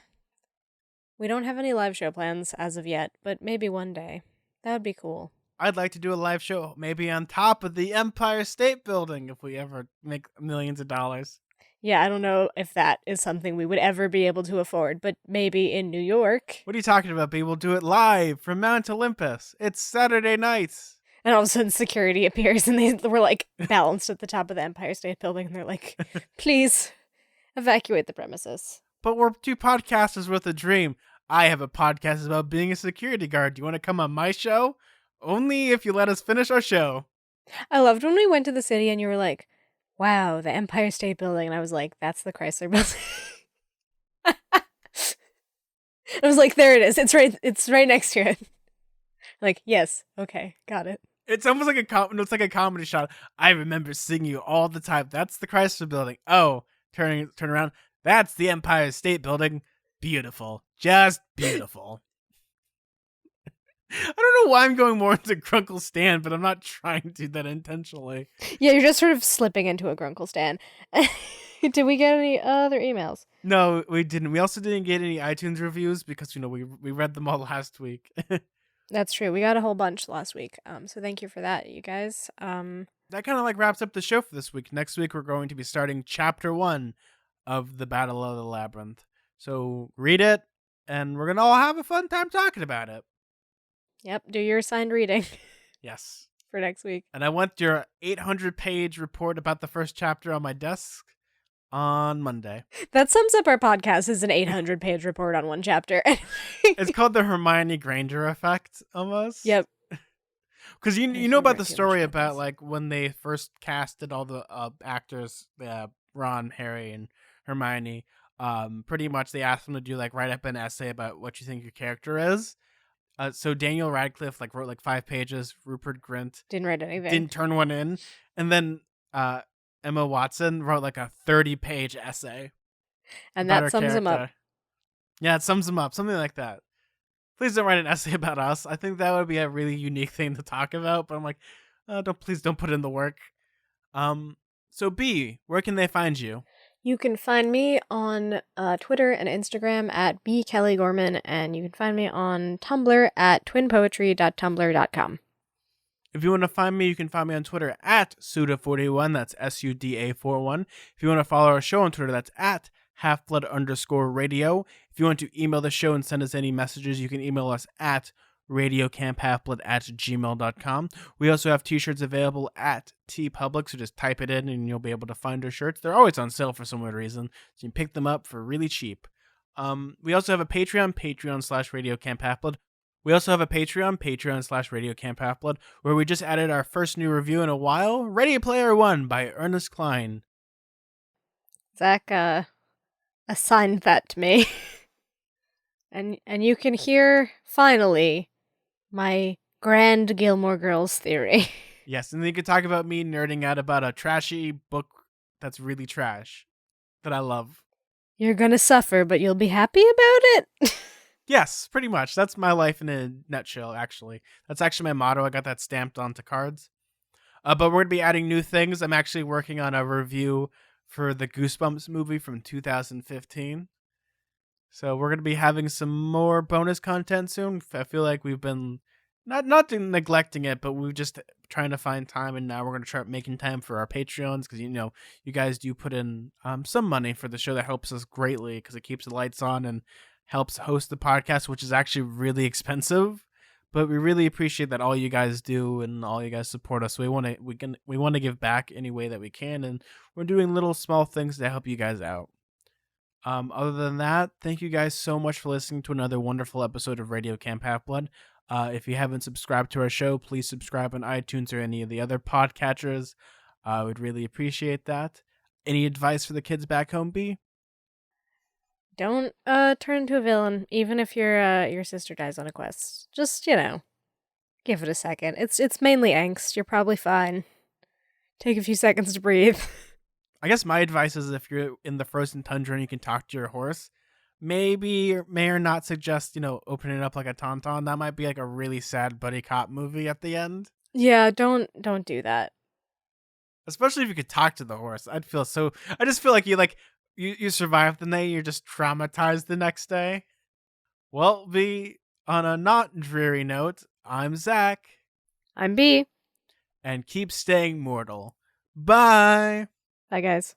have any live show plans as of yet, but maybe one day. That would be cool. I'd like to do a live show, maybe on top of the Empire State Building, if we ever make millions of dollars. Yeah, I don't know if that is something we would ever be able to afford, but maybe in New York. What are you talking about, B? We'll do it live from Mount Olympus. It's Saturday nights. And all of a sudden security appears and they were like balanced at the top of the Empire State Building and they're like, please evacuate the premises. But we're two podcasters with a dream. I have a podcast about being a security guard. Do you want to come on my show? Only if you let us finish our show. I loved when we went to the city and you were like, wow, the Empire State Building. And I was like, that's the Chrysler Building. I was like, there it is. It's right next to it. Like, yes, okay, got it. It's almost like a comedy shot. I remember seeing you all the time. That's the Chrysler Building. Oh, turn around. That's the Empire State Building. Beautiful. Just beautiful. I don't know why I'm going more into Grunkle Stan, but I'm not trying to do that intentionally. Yeah, you're just sort of slipping into a Grunkle Stan. Did we get any other emails? No, we didn't. We also didn't get any iTunes reviews because, we read them all last week. That's true. We got a whole bunch last week. So thank you for that, you guys. That kind of like wraps up the show for this week. Next week, we're going to be starting Chapter 1 of The Battle of the Labyrinth. So read it, and we're going to all have a fun time talking about it. Yep, do your assigned reading. Yes. For next week. And I want your 800-page report about the first chapter on my desk on Monday. That sums up our podcast as an 800-page report on one chapter. It's called the Hermione Granger effect, almost. Yep. Because you know about the story about like when they first casted all the actors, Ron, Harry, and Hermione. Pretty much they asked them to do like write up an essay about what you think your character is. So Daniel Radcliffe like wrote like 5 pages. Rupert Grint didn't write anything. Didn't turn one in, and then Emma Watson wrote like a 30-page essay. And that sums him up. Yeah, it sums him up. Something like that. Please don't write an essay about us. I think that would be a really unique thing to talk about. But I'm like, please don't put in the work. So B, where can they find you? You can find me on Twitter and Instagram at bkellygorman, and you can find me on Tumblr at twinpoetry.tumblr.com. If you want to find me, you can find me on Twitter at Suda41. That's SUDA41. If you want to follow our show on Twitter, that's at halfblood_radio. If you want to email the show and send us any messages, you can email us at radiocamphalfblood@gmail.com. We also have t-shirts available at TeePublic, so just type it in and you'll be able to find our shirts. They're always on sale for some weird reason, so you can pick them up for really cheap. We also have a Patreon/RadioCampHalfBlood. We also have a Patreon/RadioCampHalfBlood, where we just added our first new review in a while, Ready Player One by Ernest Cline. Zach assigned that to me. and you can hear, finally, my grand Gilmore Girls theory. Yes, and then you can talk about me nerding out about a trashy book that's really trash that I love. You're gonna suffer, but you'll be happy about it? Yes, pretty much. That's my life in a nutshell, actually. That's actually my motto. I got that stamped onto cards. But we're going to be adding new things. I'm actually working on a review for the Goosebumps movie from 2015. So we're going to be having some more bonus content soon. I feel like we've been not neglecting it, but we're just trying to find time, and now we're gonna try making time for our Patreons because you guys do put in some money for the show that helps us greatly because it keeps the lights on and helps host the podcast, which is actually really expensive. But we really appreciate that all you guys do and all you guys support us. So we want to give back any way that we can, and we're doing little small things to help you guys out. Other than that, thank you guys so much for listening to another wonderful episode of Radio Camp Half Blood. If you haven't subscribed to our show, please subscribe on iTunes or any of the other podcatchers. I would really appreciate that. Any advice for the kids back home, B? Don't turn into a villain, even if your sister dies on a quest. Just, give it a second. It's mainly angst. You're probably fine. Take a few seconds to breathe. I guess my advice is if you're in the frozen tundra and you can talk to your horse, maybe or may or not suggest, opening it up like a tauntaun. That might be like a really sad buddy cop movie at the end. Yeah, don't do that. Especially if you could talk to the horse. I just feel like you survive the night, you're just traumatized the next day. Well, B, on a not dreary note, I'm Zach. I'm B. And keep staying mortal. Bye. Bye, guys.